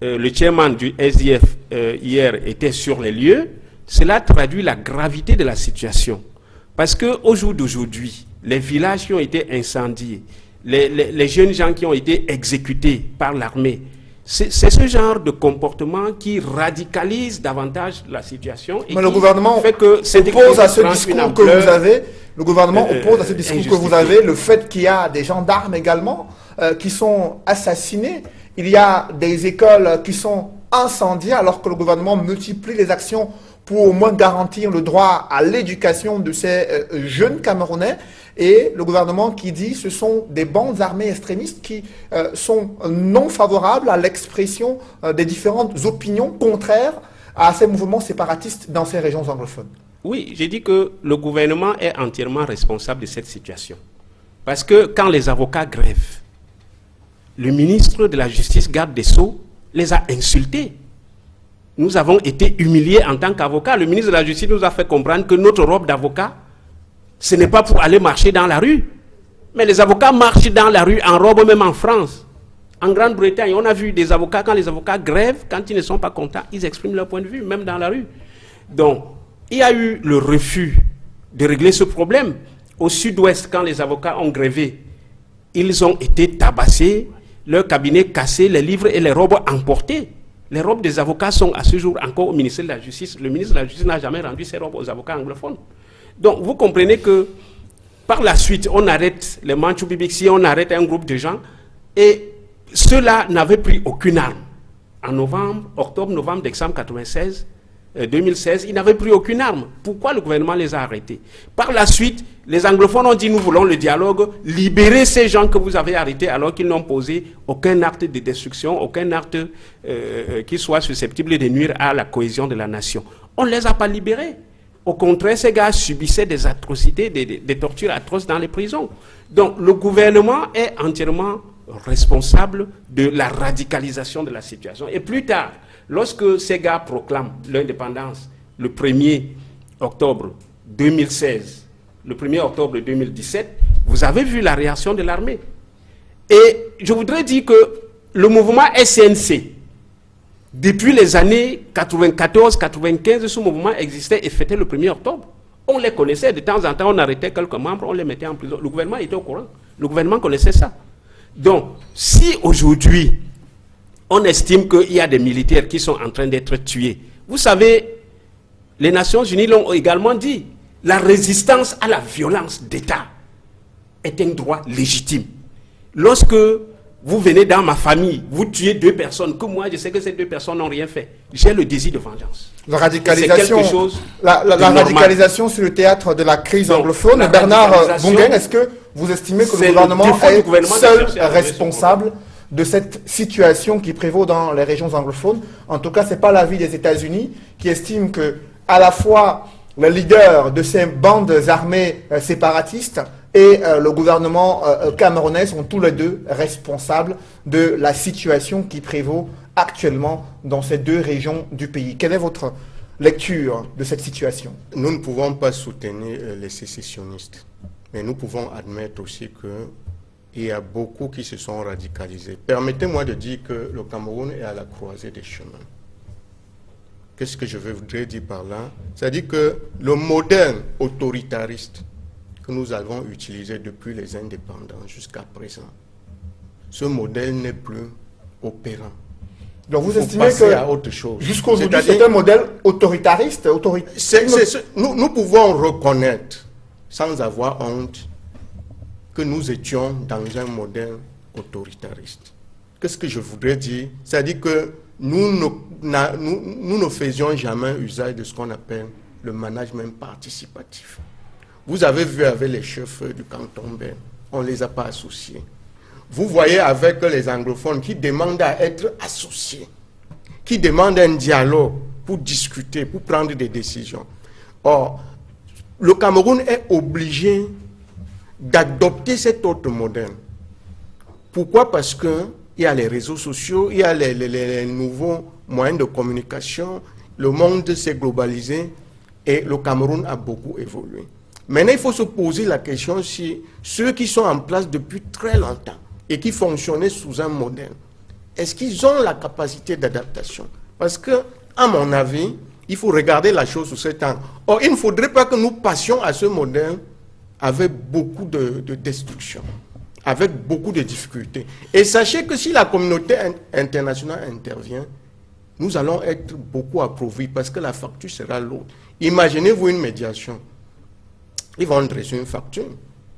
Le chairman du SDF hier était sur les lieux. Cela traduit la gravité de la situation. Parce qu'au jour d'aujourd'hui, les villages qui ont été incendiés, les jeunes gens qui ont été exécutés par l'armée, c'est ce genre de comportement qui radicalise davantage la situation. Et mais le gouvernement fait que oppose à ce discours que vous avez, le gouvernement oppose à ce discours que vous avez le fait qu'il y a des gendarmes également qui sont assassinés. Il y a des écoles qui sont incendiées alors que le gouvernement multiplie les actions pour au moins garantir le droit à l'éducation de ces jeunes Camerounais. Et le gouvernement qui dit que ce sont des bandes armées extrémistes qui sont non favorables à l'expression des différentes opinions contraires à ces mouvements séparatistes dans ces régions anglophones. Oui, j'ai dit que le gouvernement est entièrement responsable de cette situation. Parce que quand les avocats grèvent, le ministre de la Justice, garde des Sceaux, les a insultés. Nous avons été humiliés en tant qu'avocats. Le ministre de la Justice nous a fait comprendre que notre robe d'avocat, ce n'est pas pour aller marcher dans la rue. Mais les avocats marchent dans la rue en robe, même en France. En Grande-Bretagne, on a vu des avocats, quand les avocats grèvent, quand ils ne sont pas contents, ils expriment leur point de vue, même dans la rue. Donc, il y a eu le refus de régler ce problème. Au sud-ouest, quand les avocats ont grévé, ils ont été tabassés, leur cabinet cassé, les livres et les robes emportées. Les robes des avocats sont à ce jour encore au ministère de la Justice. Le ministre de la Justice n'a jamais rendu ses robes aux avocats anglophones. Donc, vous comprenez que par la suite, on arrête les Manchou Bibixi, on arrête un groupe de gens, et ceux-là n'avaient pris aucune arme. En novembre, octobre, novembre, décembre 2016, ils n'avaient pris aucune arme. Pourquoi le gouvernement les a arrêtés? Par la suite, les anglophones ont dit, nous voulons le dialogue, libérer ces gens que vous avez arrêtés alors qu'ils n'ont posé aucun acte de destruction, aucun acte qui soit susceptible de nuire à la cohésion de la nation. On ne les a pas libérés. Au contraire, ces gars subissaient des atrocités, des tortures atroces dans les prisons. Donc, le gouvernement est entièrement responsable de la radicalisation de la situation. Et plus tard, lorsque ces gars proclament l'indépendance le 1er octobre 2016, le 1er octobre 2017, vous avez vu la réaction de l'armée. Et je voudrais dire que le mouvement SNC, depuis les années 94-95, ce mouvement existait et fêtait le 1er octobre. On les connaissait, de temps en temps, on arrêtait quelques membres, on les mettait en prison. Le gouvernement était au courant. Le gouvernement connaissait ça. Donc, si aujourd'hui, on estime qu'il y a des militaires qui sont en train d'être tués, vous savez, les Nations Unies l'ont également dit, la résistance à la violence d'État est un droit légitime. Lorsque vous venez dans ma famille, vous tuez 2 personnes, que moi je sais que ces 2 personnes n'ont rien fait, j'ai le désir de vengeance. La radicalisation, quelque chose la radicalisation sur le théâtre de la crise anglophone. Bernard Bonguen, est-ce que vous estimez que le gouvernement est seul responsable de cette situation qui prévaut dans les régions anglophones? En tout cas, ce n'est pas l'avis des États-Unis qui estiment que à la fois le leader de ces bandes armées séparatistes et le gouvernement camerounais sont tous les deux responsables de la situation qui prévaut actuellement dans ces 2 régions du pays. Quelle est votre lecture de cette situation? Nous ne pouvons pas soutenir les sécessionnistes, mais nous pouvons admettre aussi qu'il y a beaucoup qui se sont radicalisés. Permettez-moi de dire que le Cameroun est à la croisée des chemins. Qu'est-ce que je voudrais dire par là? C'est-à-dire que le modèle autoritariste que nous avons utilisé depuis les indépendances jusqu'à présent, ce modèle n'est plus opérant. Donc vous estimez que jusqu'aujourd'hui c'est un modèle autoritariste, nous pouvons reconnaître sans avoir honte que nous étions dans un modèle autoritariste. Qu'est-ce que je voudrais dire? C'est-à-dire que nous ne faisions jamais usage de ce qu'on appelle le management participatif. Vous avez vu avec les chefs du canton Ben, on ne les a pas associés. Vous voyez avec les anglophones qui demandent à être associés, qui demandent un dialogue pour discuter, pour prendre des décisions. Or, le Cameroun est obligé d'adopter cet autre modèle. Pourquoi? Parce qu'il y a les réseaux sociaux, il y a les nouveaux moyens de communication, le monde s'est globalisé et le Cameroun a beaucoup évolué. Maintenant, il faut se poser la question si ceux qui sont en place depuis très longtemps et qui fonctionnaient sous un modèle, est-ce qu'ils ont la capacité d'adaptation? Parce que, à mon avis, il faut regarder la chose sous cet angle. Or, il ne faudrait pas que nous passions à ce modèle avec beaucoup de destruction, avec beaucoup de difficultés. Et sachez que si la communauté internationale intervient, nous allons être beaucoup approuvés parce que la facture sera lourde. Imaginez-vous une médiation. Ils vont dresser une facture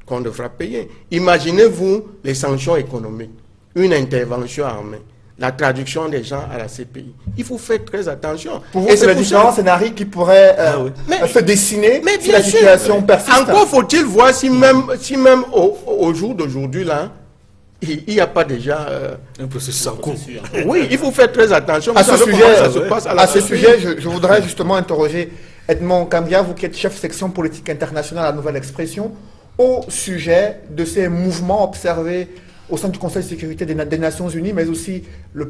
qu'on devra payer. Imaginez-vous les sanctions économiques, une intervention armée, la traduction des gens à la CPI. Il faut faire très attention. Pour vous, c'est les différents scénarios qui pourraient se dessiner si la situation persiste. Encore faut-il voir si même au jour d'aujourd'hui, là, il n'y a pas déjà un processus en cours. Oui, il faut faire très attention. À ce sujet, je voudrais justement interroger Edmond Cambia, vous qui êtes chef section politique internationale à la Nouvelle Expression, au sujet de ces mouvements observés au sein du Conseil de sécurité des Nations Unies, mais aussi le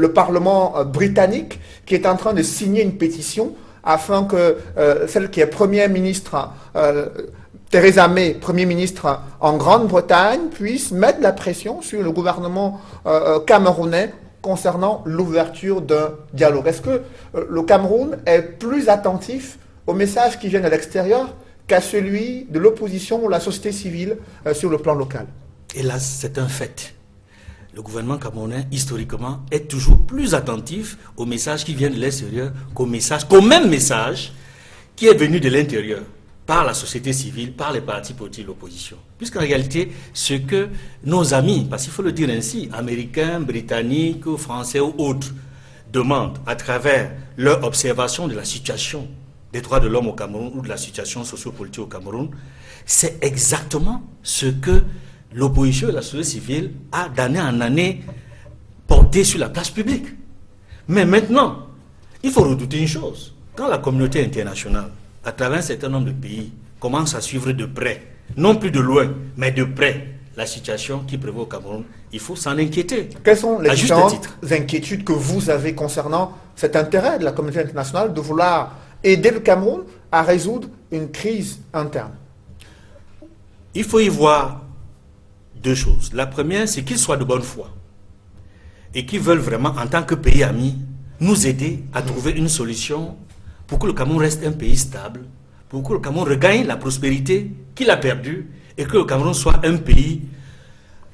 Parlement britannique, qui est en train de signer une pétition afin que celle qui est Première ministre, Theresa May, Premier ministre en Grande-Bretagne, puisse mettre la pression sur le gouvernement camerounais concernant l'ouverture d'un dialogue. Est-ce que le Cameroun est plus attentif aux messages qui viennent de l'extérieur qu'à celui de l'opposition ou la société civile sur le plan local? Hélas, c'est un fait. Le gouvernement camerounais, historiquement, est toujours plus attentif aux messages qui viennent de l'extérieur qu'au même message qui est venu de l'intérieur, par la société civile, par les partis politiques de l'opposition. Puisqu'en réalité, ce que nos amis, parce qu'il faut le dire ainsi, américains, britanniques, français ou autres, demandent à travers leur observation de la situation des droits de l'homme au Cameroun ou de la situation sociopolitique au Cameroun, c'est exactement ce que l'opposition et la société civile a d'année en année porté sur la place publique. Mais maintenant, il faut redouter une chose. Quand la communauté internationale, à travers un certain nombre de pays, commence à suivre de près, non plus de loin, mais de près, la situation qui prévaut au Cameroun, il faut s'en inquiéter. Quelles sont les différentes inquiétudes que vous avez concernant cet intérêt de la communauté internationale de vouloir aider le Cameroun à résoudre une crise interne? Il faut y voir deux choses. La première, c'est qu'ils soient de bonne foi et qu'ils veulent vraiment, en tant que pays ami, nous aider à trouver une solution pour que le Cameroun reste un pays stable, pour que le Cameroun regagne la prospérité qu'il a perdue et que le Cameroun soit un pays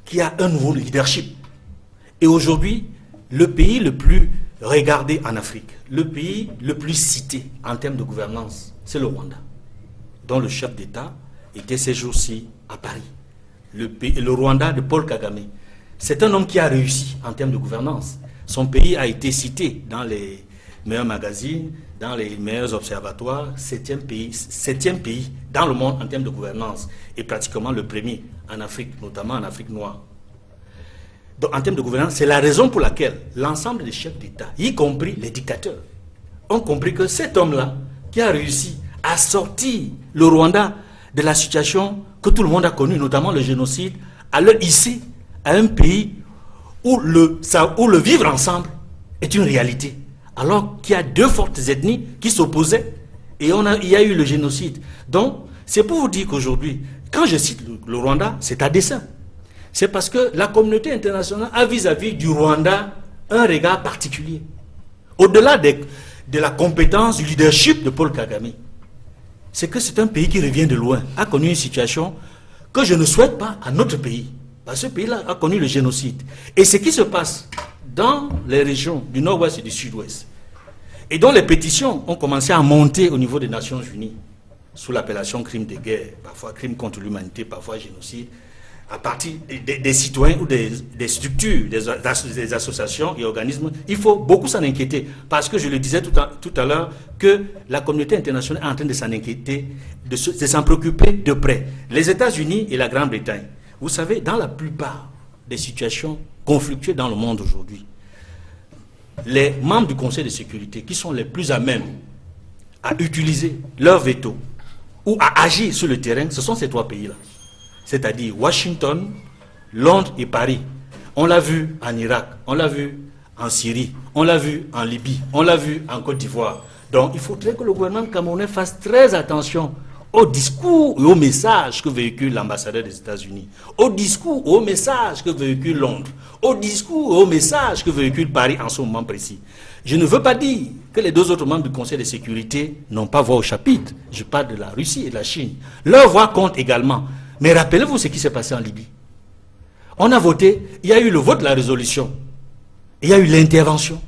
qui a un nouveau leadership. Et aujourd'hui, le pays le plus regardé en Afrique, le pays le plus cité en termes de gouvernance, c'est le Rwanda, dont le chef d'État était ces jours-ci à Paris. Le Rwanda de Paul Kagame. C'est un homme qui a réussi en termes de gouvernance. Son pays a été cité dans les meilleurs magazines, dans les meilleurs observatoires, 7e pays dans le monde en termes de gouvernance, et pratiquement le premier en Afrique, notamment en Afrique noire. Donc en termes de gouvernance, c'est la raison pour laquelle l'ensemble des chefs d'État, y compris les dictateurs, ont compris que cet homme-là, qui a réussi à sortir le Rwanda de la situation que tout le monde a connue, notamment le génocide, à le hisser à un pays où le vivre ensemble est une réalité. Alors qu'il y a deux fortes ethnies qui s'opposaient et il y a eu le génocide. Donc, c'est pour vous dire qu'aujourd'hui, quand je cite le Rwanda, c'est à dessein. C'est parce que la communauté internationale a vis-à-vis du Rwanda un regard particulier. Au-delà de la compétence, du leadership de Paul Kagame, c'est que c'est un pays qui revient de loin, a connu une situation que je ne souhaite pas à notre pays. Parce que ce pays-là a connu le génocide. Et ce qui se passe dans les régions du nord-ouest et du sud-ouest, et dont les pétitions ont commencé à monter au niveau des Nations Unies, sous l'appellation crime de guerre, parfois crime contre l'humanité, parfois génocide, à partir des citoyens ou des structures, des associations et organismes, il faut beaucoup s'en inquiéter. Parce que je le disais tout à l'heure, que la communauté internationale est en train de s'en inquiéter, de s'en préoccuper de près. Les États-Unis et la Grande-Bretagne, vous savez, dans la plupart des situations conflictuelles dans le monde aujourd'hui, les membres du Conseil de sécurité qui sont les plus à même à utiliser leur veto ou à agir sur le terrain, ce sont ces trois pays-là. C'est-à-dire Washington, Londres et Paris. On l'a vu en Irak, on l'a vu en Syrie, on l'a vu en Libye, on l'a vu en Côte d'Ivoire. Donc il faudrait que le gouvernement camerounais fasse très attention au discours et au message que véhicule l'ambassadeur des États-Unis, au discours et au message que véhicule Londres, au discours et au message que véhicule Paris en ce moment précis. Je ne veux pas dire que les deux autres membres du Conseil de sécurité n'ont pas voix au chapitre. Je parle de la Russie et de la Chine. Leur voix compte également. Mais rappelez-vous ce qui s'est passé en Libye. On a voté, il y a eu le vote de la résolution. Il y a eu l'intervention.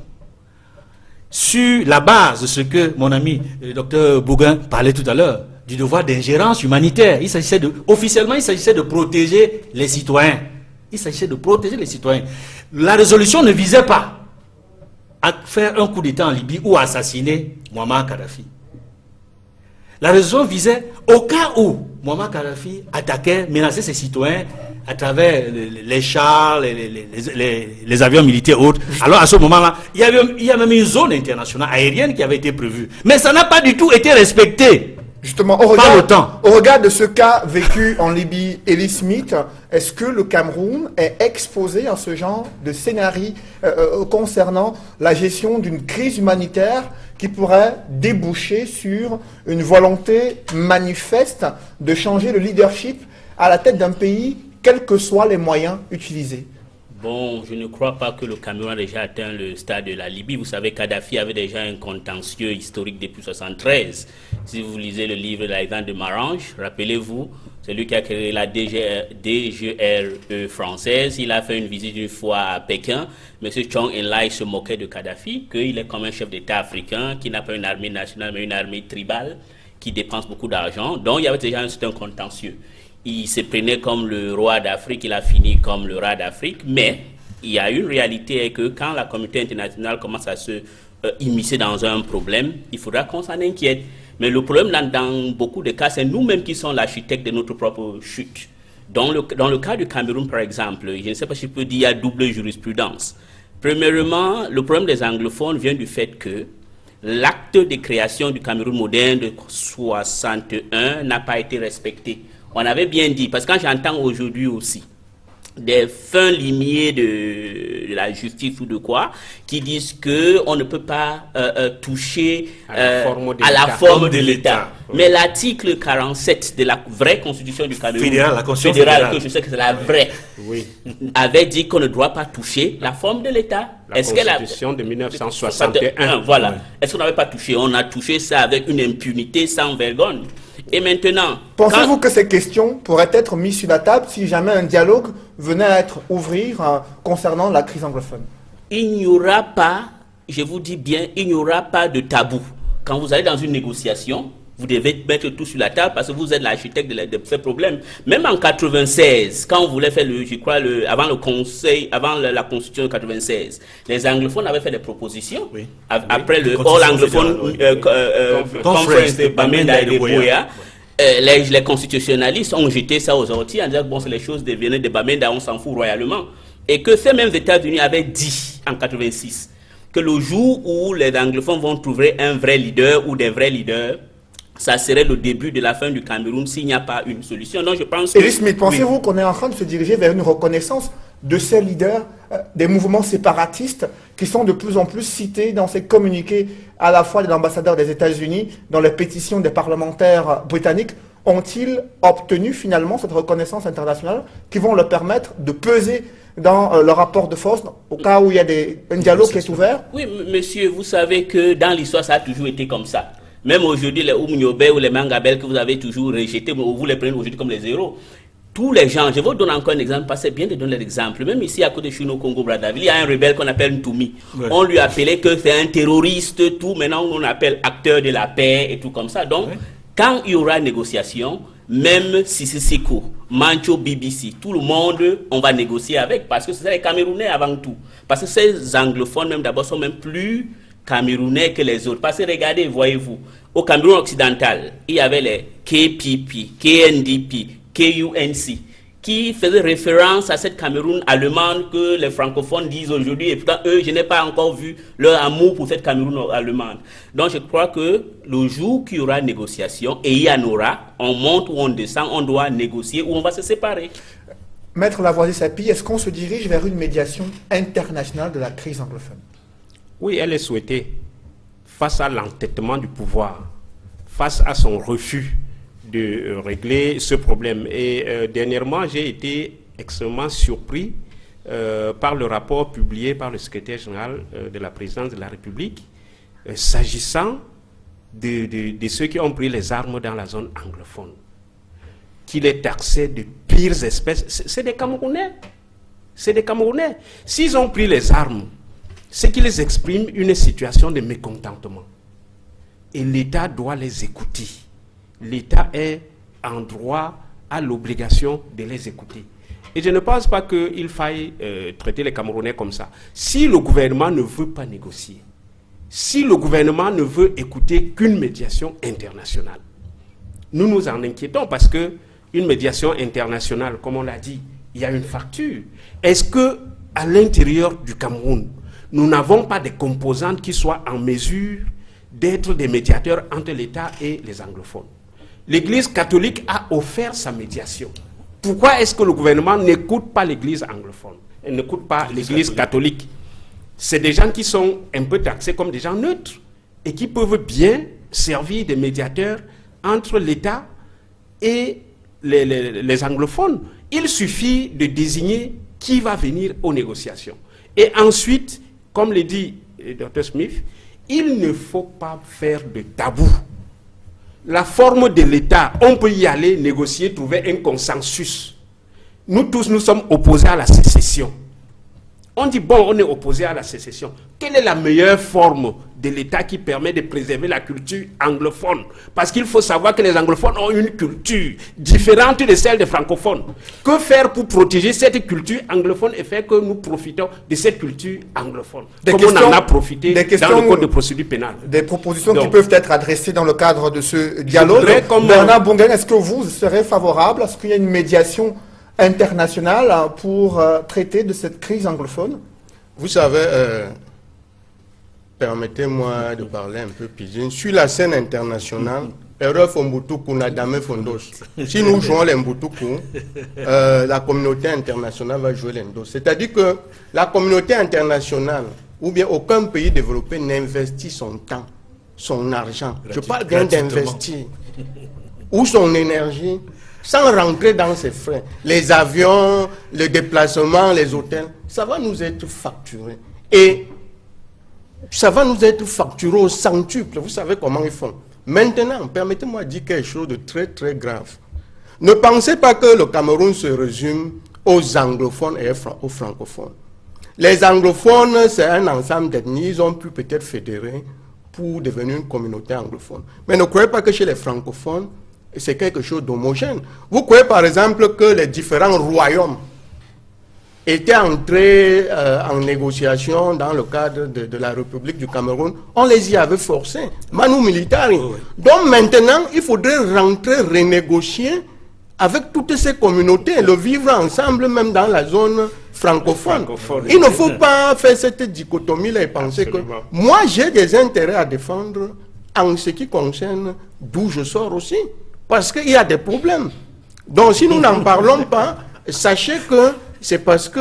Sur la base de ce que mon ami le docteur Bougain parlait tout à l'heure, du devoir d'ingérence humanitaire. Officiellement, il s'agissait de protéger les citoyens. Il s'agissait de protéger les citoyens. La résolution ne visait pas à faire un coup d'État en Libye ou à assassiner Muammar Kadhafi. La résolution visait au cas où Muammar Kadhafi attaquait, menaçait ses citoyens à travers les chars, les avions militaires et autres. Alors à ce moment-là, il y a même une zone internationale aérienne qui avait été prévue. Mais ça n'a pas du tout été respecté. Justement, au regard de ce cas vécu en Libye, Elie Smith, est-ce que le Cameroun est exposé à ce genre de scénario concernant la gestion d'une crise humanitaire qui pourrait déboucher sur une volonté manifeste de changer le leadership à la tête d'un pays, quels que soient les moyens utilisés? Bon, je ne crois pas que le Cameroun a déjà atteint le stade de la Libye. Vous savez, Kadhafi avait déjà un contentieux historique depuis 1973. Si vous lisez le livre d'Alexandre de Marange, rappelez-vous, c'est lui qui a créé la DGRE française. Il a fait une visite une fois à Pékin. M. Chong En-lai se moquait de Kadhafi, qu'il est comme un chef d'État africain, qui n'a pas une armée nationale, mais une armée tribale, qui dépense beaucoup d'argent. Donc, il y avait déjà un certain contentieux. Il se prenait comme le roi d'Afrique, il a fini comme le rat d'Afrique, mais il y a une réalité que quand la communauté internationale commence à se immiscer dans un problème, il faudra qu'on s'en inquiète. Mais le problème dans beaucoup de cas, c'est nous-mêmes qui sommes l'architecte de notre propre chute. Dans le cas du Cameroun, par exemple, je ne sais pas si je peux dire, il y a double jurisprudence. Premièrement, le problème des anglophones vient du fait que l'acte de création du Cameroun moderne de 61 n'a pas été respecté. On avait bien dit, parce que quand j'entends aujourd'hui aussi des fins limiers de la justice ou de quoi, qui disent qu'on ne peut pas toucher à la forme de l'État. Oui. Mais l'article 47 de la vraie constitution du Cameroun, la constitution fédérale, que je sais que c'est la vraie, oui, avait dit qu'on ne doit pas toucher la forme de l'État. La constitution de 1961. Voilà. Oui. Est-ce qu'on n'avait pas touché? On a touché ça avec une impunité sans vergogne. Et maintenant... Pensez-vous que ces questions pourraient être mises sur la table si jamais un dialogue venait à être ouvert concernant la crise anglophone? Il n'y aura pas, je vous dis bien, il n'y aura pas de tabou. Quand vous allez dans une négociation, vous devez mettre tout sur la table parce que vous êtes l'architecte de ces problèmes. Même en 96, quand on voulait faire avant le Conseil, avant la Constitution de 96, les anglophones avaient fait des propositions. Oui. Après le All Anglophone Conference de Bamenda et de Buea, les constitutionnalistes ont jeté ça aux orties en disant que bon, les choses devenaient de Bamenda, on s'en fout royalement. Et que ces mêmes États-Unis avaient dit en 86 que le jour où les anglophones vont trouver un vrai leader ou des vrais leaders, ça serait le début de la fin du Cameroun s'il n'y a pas une solution. Donc je pense que... Elie Smith, pensez-vous qu'on est en train de se diriger vers une reconnaissance de ces leaders des mouvements séparatistes qui sont de plus en plus cités dans ces communiqués à la fois des ambassadeurs des États-Unis, dans les pétitions des parlementaires britanniques? Ont-ils obtenu finalement cette reconnaissance internationale qui vont leur permettre de peser dans le rapport de force au cas où il y a un dialogue qui est ouvert? Oui, monsieur, vous savez que dans l'histoire, ça a toujours été comme ça. Même aujourd'hui, les Oumniobé ou les Mangabel que vous avez toujours rejetés, vous les prenez aujourd'hui comme les héros. Tous les gens, je vais vous donner encore un exemple, parce que c'est bien de donner l'exemple. Même ici, à côté de Chino, Congo, Brazzaville, il y a un rebelle qu'on appelle Ntoumi. Ouais. On lui appelait que c'est un terroriste, tout. Maintenant, on l'appelle acteur de la paix et tout comme ça. Donc, ouais, quand il y aura négociation, même Sissi Seko, Mancho, BBC, tout le monde, on va négocier avec, parce que c'est les Camerounais avant tout. Parce que ces anglophones, même d'abord, sont même plus camerounais que les autres. Parce que regardez, voyez-vous, au Cameroun occidental, il y avait les KPP, KNDP, KUNC, qui faisaient référence à cette Cameroun allemande que les francophones disent aujourd'hui. Et pourtant, eux, je n'ai pas encore vu leur amour pour cette Cameroun allemande. Donc, je crois que le jour qu'il y aura négociation, et il y en aura, on monte ou on descend, on doit négocier ou on va se séparer. Maître Lavoisier-Sapie, est-ce qu'on se dirige vers une médiation internationale de la crise anglophone? Oui, elle est souhaitée face à l'entêtement du pouvoir, face à son refus de régler ce problème. Et dernièrement, j'ai été extrêmement surpris par le rapport publié par le secrétaire général de la présidence de la République s'agissant de ceux qui ont pris les armes dans la zone anglophone, qu'il est taxé de pires espèces. C'est des Camerounais. C'est des Camerounais. S'ils ont pris les armes, c'est qu'ils expriment une situation de mécontentement. Et l'État doit les écouter. L'État est en droit, a l'obligation de les écouter. Et je ne pense pas qu'il faille traiter les Camerounais comme ça. Si le gouvernement ne veut pas négocier, si le gouvernement ne veut écouter qu'une médiation internationale, nous nous en inquiétons parce que une médiation internationale, comme on l'a dit, il y a une facture. Est-ce que à l'intérieur du Cameroun, nous n'avons pas des composantes qui soient en mesure d'être des médiateurs entre l'État et les anglophones? L'Église catholique a offert sa médiation. Pourquoi est-ce que le gouvernement n'écoute pas l'Église anglophone? Elle n'écoute pas l'Église catholique. C'est des gens qui sont un peu taxés comme des gens neutres et qui peuvent bien servir de médiateurs entre l'État et les anglophones. Il suffit de désigner qui va venir aux négociations. Et ensuite, comme le dit Dr Smith, il ne faut pas faire de tabou. La forme de l'État, on peut y aller, négocier, trouver un consensus. Nous tous, nous sommes opposés à la sécession. On dit, bon, on est opposé à la sécession. Quelle est la meilleure forme de l'État qui permet de préserver la culture anglophone? Parce qu'il faut savoir que les anglophones ont une culture différente de celle des francophones. Que faire pour protéger cette culture anglophone et faire que nous profitons de cette culture anglophone? Comme on en a profité dans le code de procédure pénale. Des propositions qui peuvent être adressées dans le cadre de ce dialogue. Bernard Bongain, est-ce que vous serez favorable à ce qu'il y ait une médiation internationale pour traiter de cette crise anglophone? Vous savez, permettez-moi de parler un peu pidgin. Sur la scène internationale, erreur Mbutuku n'a jamais fondos. Si nous jouons les Mbutuku, la communauté internationale va jouer les Ndos. C'est-à-dire que la communauté internationale, ou bien aucun pays développé n'investit son temps, son argent. Je parle bien d'investir. Ou son énergie, sans rentrer dans ses frais. Les avions, le déplacement, les hôtels, ça va nous être facturé. Et ça va nous être facturé au centuple. Vous savez comment ils font. Maintenant, permettez-moi de dire quelque chose de très très grave. Ne pensez pas que le Cameroun se résume aux anglophones et aux francophones. Les anglophones, c'est un ensemble d'ethnies, ils ont pu peut-être fédérer pour devenir une communauté anglophone. Mais ne croyez pas que chez les francophones, c'est quelque chose d'homogène. Vous croyez par exemple que les différents royaumes étaient entrés en négociation dans le cadre de la République du Cameroun? On les y avait forcés, manu militari. Donc maintenant, il faudrait rentrer, renégocier avec toutes ces communautés, le vivre ensemble même dans la zone francophone. Il ne faut pas faire cette dichotomie-là et penser que moi j'ai des intérêts à défendre en ce qui concerne d'où je sors aussi. Parce qu'il y a des problèmes. Donc si nous n'en parlons pas, sachez que c'est parce que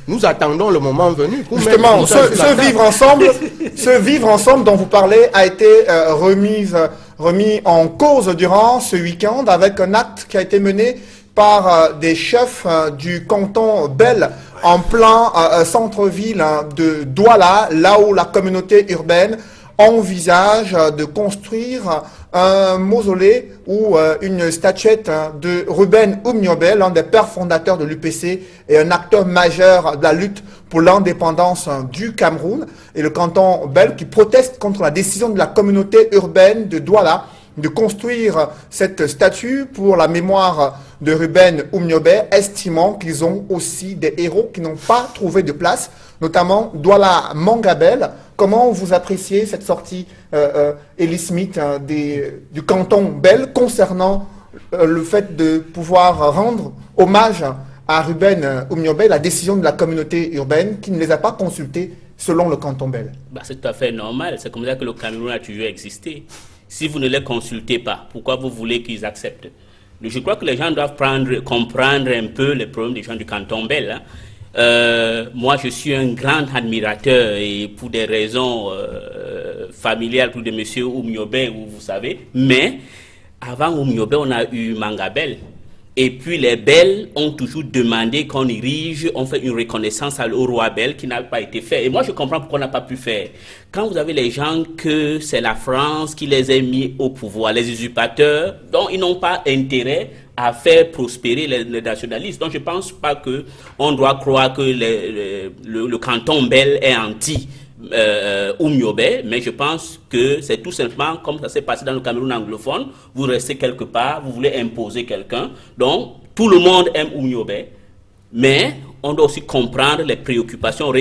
nous attendons le moment venu. Justement, ce vivre ensemble dont vous parlez a été remis en cause durant ce week-end avec un acte qui a été mené par des chefs du canton Bel en plein centre-ville de Douala, là où la communauté urbaine envisage de construire un mausolée ou une statuette de Ruben Oumniobé, l'un des pères fondateurs de l'UPC et un acteur majeur de la lutte pour l'indépendance du Cameroun. Et le canton Bel qui proteste contre la décision de la communauté urbaine de Douala de construire cette statue pour la mémoire de Ruben Oumniobé, estimant qu'ils ont aussi des héros qui n'ont pas trouvé de place, notamment Douala Mangabel. Comment vous appréciez cette sortie, Elie Smith, du canton Bel concernant le fait de pouvoir rendre hommage à Ruben Oumniobé, la décision de la communauté urbaine qui ne les a pas consultés selon le canton Bel? C'est tout à fait normal, c'est comme ça que le Cameroun a toujours existé. Si vous ne les consultez pas, pourquoi vous voulez qu'ils acceptent? Je crois que les gens doivent comprendre un peu les problèmes des gens du canton Bel. Moi, je suis un grand admirateur et pour des raisons familiales de M. Oumniobé, vous savez, mais Avant Oumyobé, on a eu Mangabel. Et puis les Bels ont toujours demandé qu'on érige, on fait une reconnaissance au roi Bel qui n'a pas été fait. Et moi je comprends pourquoi on n'a pas pu faire. Quand vous avez les gens que c'est la France qui les a mis au pouvoir, les usurpateurs, dont ils n'ont pas intérêt à faire prospérer les nationalistes. Donc je ne pense pas qu'on doit croire que le canton Bel est anti Oumyobé, mais je pense que c'est tout simplement comme ça s'est passé dans le Cameroun anglophone. Vous restez quelque part, vous voulez imposer quelqu'un. Donc tout le monde aime Oumyobé, mais on doit aussi comprendre les préoccupations.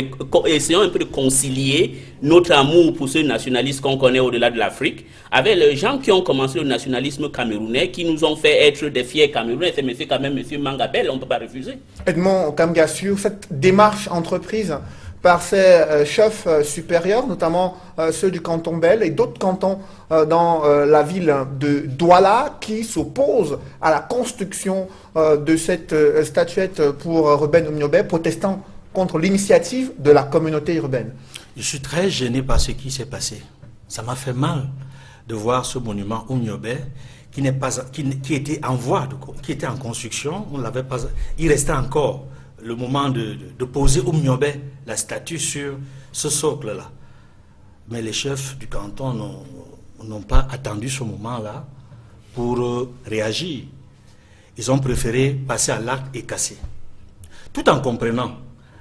Essayons un peu de concilier notre amour pour ce nationalisme qu'on connaît au-delà de l'Afrique avec les gens qui ont commencé le nationalisme camerounais, qui nous ont fait être des fiers Camerounais. C'est monsieur, quand même monsieur Mangabel, on ne peut pas refuser. Edmond Kamgassou, cette démarche entreprise par ses chefs supérieurs, notamment ceux du canton Bel et d'autres cantons dans la ville de Douala, qui s'opposent à la construction de cette statuette pour Ruben Oumyobé, protestant contre l'initiative de la communauté urbaine. Je suis très gêné par ce qui s'est passé. Ça m'a fait mal de voir ce monument Oumyobé qui était en voie, qui était en construction. On l'avait pas. Il restait encore le moment de poser Oumyobé, la statue, sur ce socle-là. Mais les chefs du canton n'ont pas attendu ce moment-là pour réagir. Ils ont préféré passer à l'acte et casser. Tout en comprenant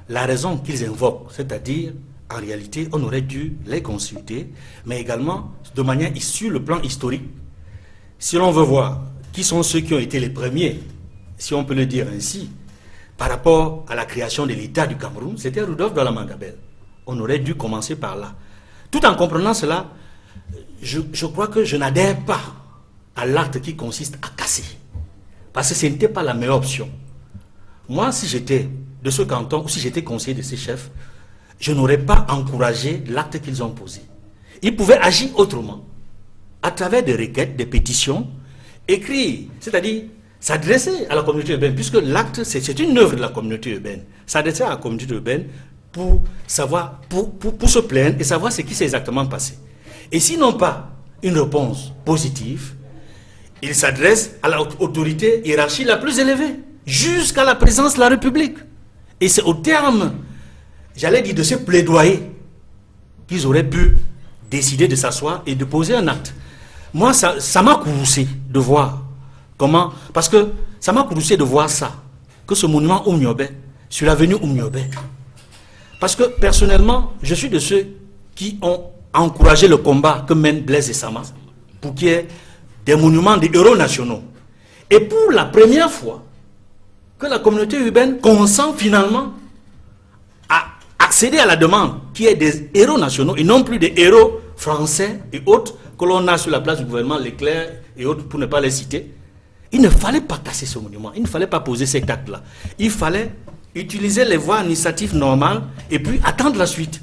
la raison qu'ils invoquent, c'est-à-dire, en réalité, on aurait dû les consulter, mais également de manière sur le plan historique. Si l'on veut voir qui sont ceux qui ont été les premiers, si on peut le dire ainsi, par rapport à la création de l'État du Cameroun, c'était Rudolf Douala Mangabel. On aurait dû commencer par là. Tout en comprenant cela, je crois que je n'adhère pas à l'acte qui consiste à casser. Parce que ce n'était pas la meilleure option. Moi, si j'étais de ce canton, ou si j'étais conseiller de ces chefs, je n'aurais pas encouragé l'acte qu'ils ont posé. Ils pouvaient agir autrement, à travers des requêtes, des pétitions, écrire, c'est-à-dire s'adresser à la communauté urbaine, puisque l'acte, c'est une œuvre de la communauté urbaine. S'adresser à la communauté urbaine pour savoir, pour se plaindre et savoir ce qui s'est exactement passé. Et s'ils n'ont pas une réponse positive, ils s'adressent à l'autorité hiérarchique la plus élevée, jusqu'à la présidence de la République. Et c'est au terme, j'allais dire, de ce plaidoyer qu'ils auraient pu décider de s'asseoir et de poser un acte. Moi, ça m'a courroucé de voir comment, parce que ça m'a courroucé de voir ça, que ce monument Oumyobé, sur l'avenue Oumyobé. Parce que personnellement, je suis de ceux qui ont encouragé le combat que mènent Blaise et Sama pour qu'il y ait des monuments des héros nationaux. Et pour la première fois, que la communauté urbaine consent finalement à accéder à la demande qui est des héros nationaux et non plus des héros français et autres que l'on a sur la place du gouvernement, Leclerc et autres pour ne pas les citer. Il ne fallait pas casser ce monument, il ne fallait pas poser cet acte-là. Il fallait utiliser les voies administratives normales et puis attendre la suite.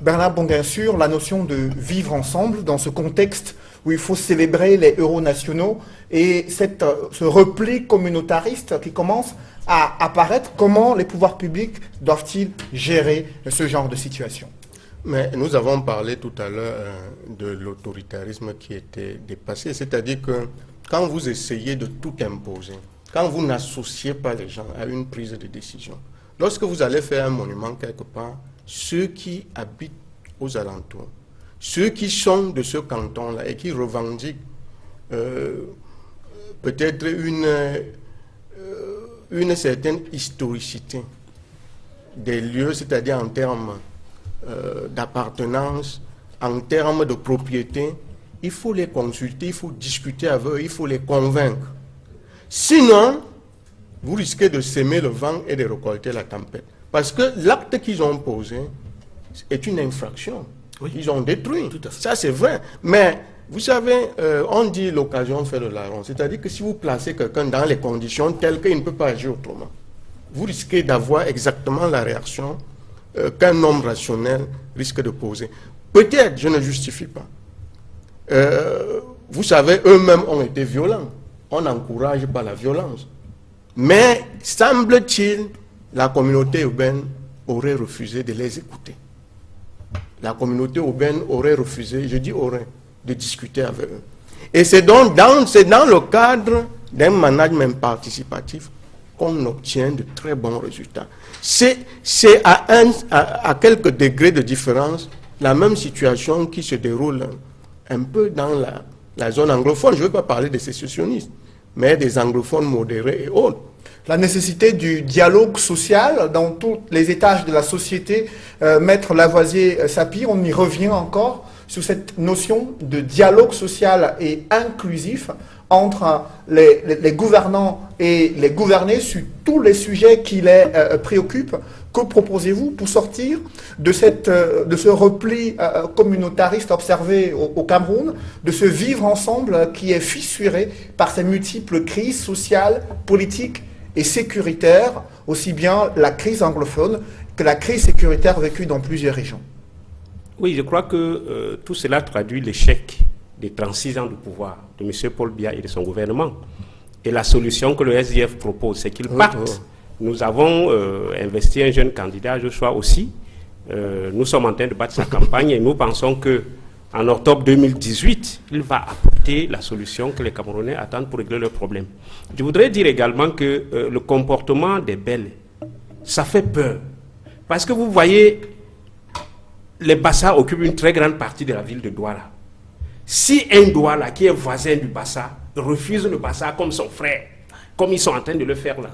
Bernard Bongassou, la notion de vivre ensemble dans ce contexte où il faut célébrer les héros nationaux et ce repli communautariste qui commence à apparaître, comment les pouvoirs publics doivent-ils gérer ce genre de situation? Mais nous avons parlé tout à l'heure de l'autoritarisme qui était dépassé, c'est-à-dire que quand vous essayez de tout imposer, quand vous n'associez pas les gens à une prise de décision, lorsque vous allez faire un monument quelque part, ceux qui habitent aux alentours, ceux qui sont de ce canton-là et qui revendiquent peut-être une certaine historicité des lieux, c'est-à-dire en termes d'appartenance, en termes de propriété, il faut les consulter, il faut discuter avec eux, il faut les convaincre. Sinon, vous risquez de semer le vent et de récolter la tempête. Parce que l'acte qu'ils ont posé est une infraction. Oui. Ils ont détruit. Tout à fait. Ça, c'est vrai. Mais, vous savez, on dit l'occasion fait le larron. C'est-à-dire que si vous placez quelqu'un dans les conditions telles qu'il ne peut pas agir autrement, vous risquez d'avoir exactement la réaction qu'un homme rationnel risque de poser. Peut-être, je ne justifie pas. Vous savez, eux-mêmes ont été violents. On n'encourage pas la violence. Mais, semble-t-il, la communauté urbaine aurait refusé de les écouter. La communauté urbaine aurait refusé, je dis aurait, de discuter avec eux. Et c'est donc dans le cadre d'un management participatif qu'on obtient de très bons résultats. C'est à quelques degrés de différence la même situation qui se déroule un peu dans la zone anglophone. Je ne veux pas parler des sécessionnistes, mais des anglophones modérés et autres. La nécessité du dialogue social dans tous les étages de la société, Maître Lavoisier-Sapir, on y revient encore sur cette notion de dialogue social et inclusif entre les gouvernants et les gouvernés sur tous les sujets qui les préoccupent. Que proposez-vous pour sortir de ce repli communautariste observé au Cameroun, de ce vivre ensemble qui est fissuré par ces multiples crises sociales, politiques et sécuritaires, aussi bien la crise anglophone que la crise sécuritaire vécue dans plusieurs régions? Oui, je crois que tout cela traduit l'échec des 36 ans de pouvoir de M. Paul Biya et de son gouvernement. Et la solution que le SDF propose, c'est qu'il parte. Nous avons investi un jeune candidat, Joshua aussi. Nous sommes en train de battre sa campagne et nous pensons qu'en octobre 2018, il va apporter la solution que les Camerounais attendent pour régler leurs problèmes. Je voudrais dire également que le comportement des Bels, ça fait peur. Parce que vous voyez, les Bassa occupent une très grande partie de la ville de Douala. Si un Douala qui est voisin du Bassa refuse le Bassa comme son frère, comme ils sont en train de le faire là,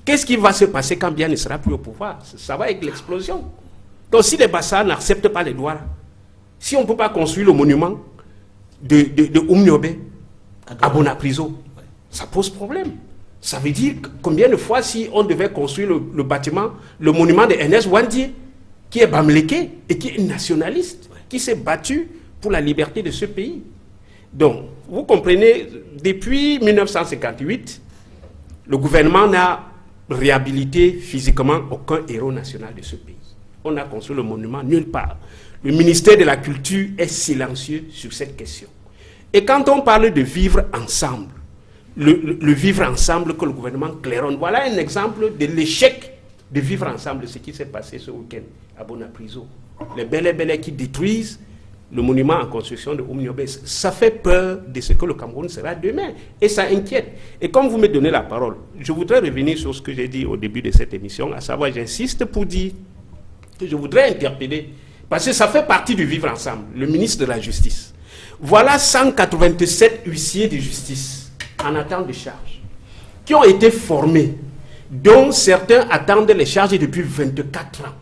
qu'est-ce qui va se passer quand Biya ne sera plus au pouvoir? Ça va avec l'explosion. Donc si les Bassa n'acceptent pas les Douala, si on ne peut pas construire le monument de Oumniobe à Bonapriso, ça pose problème. Ça veut dire combien de fois si on devait construire le bâtiment, le monument de Ernest Wandier, qui est Bamléké et qui est nationaliste, qui s'est battu pour la liberté de ce pays. Donc, vous comprenez, depuis 1958, le gouvernement n'a réhabilité physiquement aucun héros national de ce pays. On a construit le monument nulle part. Le ministère de la Culture est silencieux sur cette question. Et quand on parle de vivre ensemble, le vivre ensemble que le gouvernement claironne, voilà un exemple de l'échec de vivre ensemble, ce qui s'est passé ce week-end à Bonapriso. Les Bélé qui détruisent le monument en construction de Oumniobe, ça fait peur de ce que le Cameroun sera demain. Et ça inquiète. Et comme vous me donnez la parole, je voudrais revenir sur ce que j'ai dit au début de cette émission, à savoir, j'insiste pour dire que je voudrais interpeller, parce que ça fait partie du vivre ensemble, le ministre de la Justice. Voilà 187 huissiers de justice en attente de charge, qui ont été formés, dont certains attendent les charges depuis 24 ans.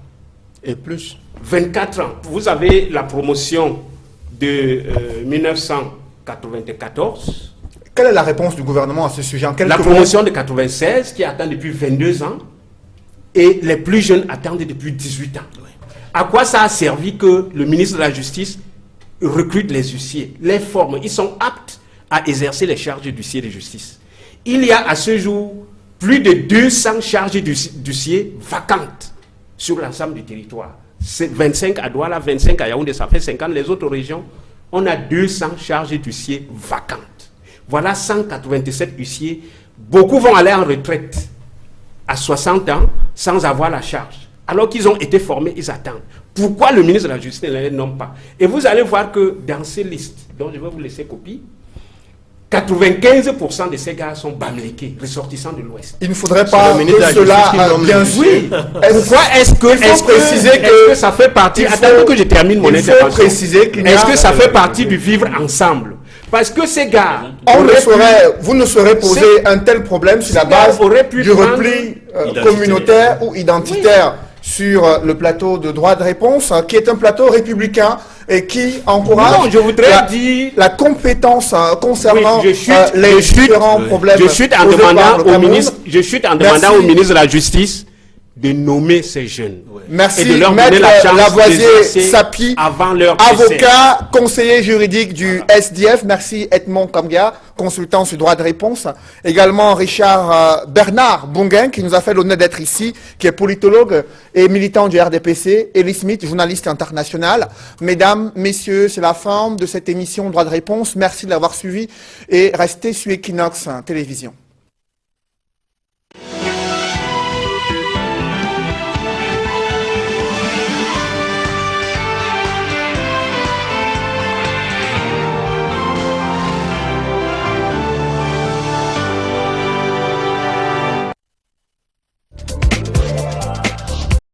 Et plus. 24 ans. Vous avez la promotion de 1994. Quelle est la réponse du gouvernement à ce sujet? La promotion de 96 qui attend depuis 22 ans et les plus jeunes attendent depuis 18 ans. Oui. À quoi ça a servi que le ministre de la Justice recrute les huissiers, les forme? Ils sont aptes à exercer les charges d'huissier de justice. Il y a à ce jour plus de 200 charges d'huissier vacantes sur l'ensemble du territoire. C'est 25 à Douala, 25 à Yaoundé, ça fait 50. Les autres régions, on a 200 charges d'huissiers vacantes. Voilà 187 huissiers. Beaucoup vont aller en retraite à 60 ans sans avoir la charge. Alors qu'ils ont été formés, ils attendent. Pourquoi le ministre de la Justice ne les nomme pas? Et vous allez voir que dans ces listes, dont je vais vous laisser copie, 95% de ces gars sont bamlékés, ressortissants de l'Ouest. Il ne faudrait pas que cela, bien sûr. Oui. Pourquoi est-ce que ça fait partie... Attendez que je termine mon intervention. Est-ce que ça fait partie du vivre ensemble? Parce que ces gars... vous ne saurez poser un tel problème sur la base du repli communautaire ou identitaire sur le plateau de droit de réponse, qui est un plateau républicain et qui encourage la compétence concernant les différents problèmes. Je chute en demandant au ministre de la Justice de nommer ces jeunes. Merci, et de leur Maître donner la chance Lavoisier-Sapir, avant leur avocat, conseiller juridique du SDF. Merci Edmond Kamga, consultant sur droit de réponse. Également Richard Bernard Bunguin, qui nous a fait l'honneur d'être ici, qui est politologue et militant du RDPC. Elie Smith, journaliste international. Mesdames, messieurs, c'est la fin de cette émission droit de réponse. Merci de l'avoir suivi et restez sur Equinox Télévision.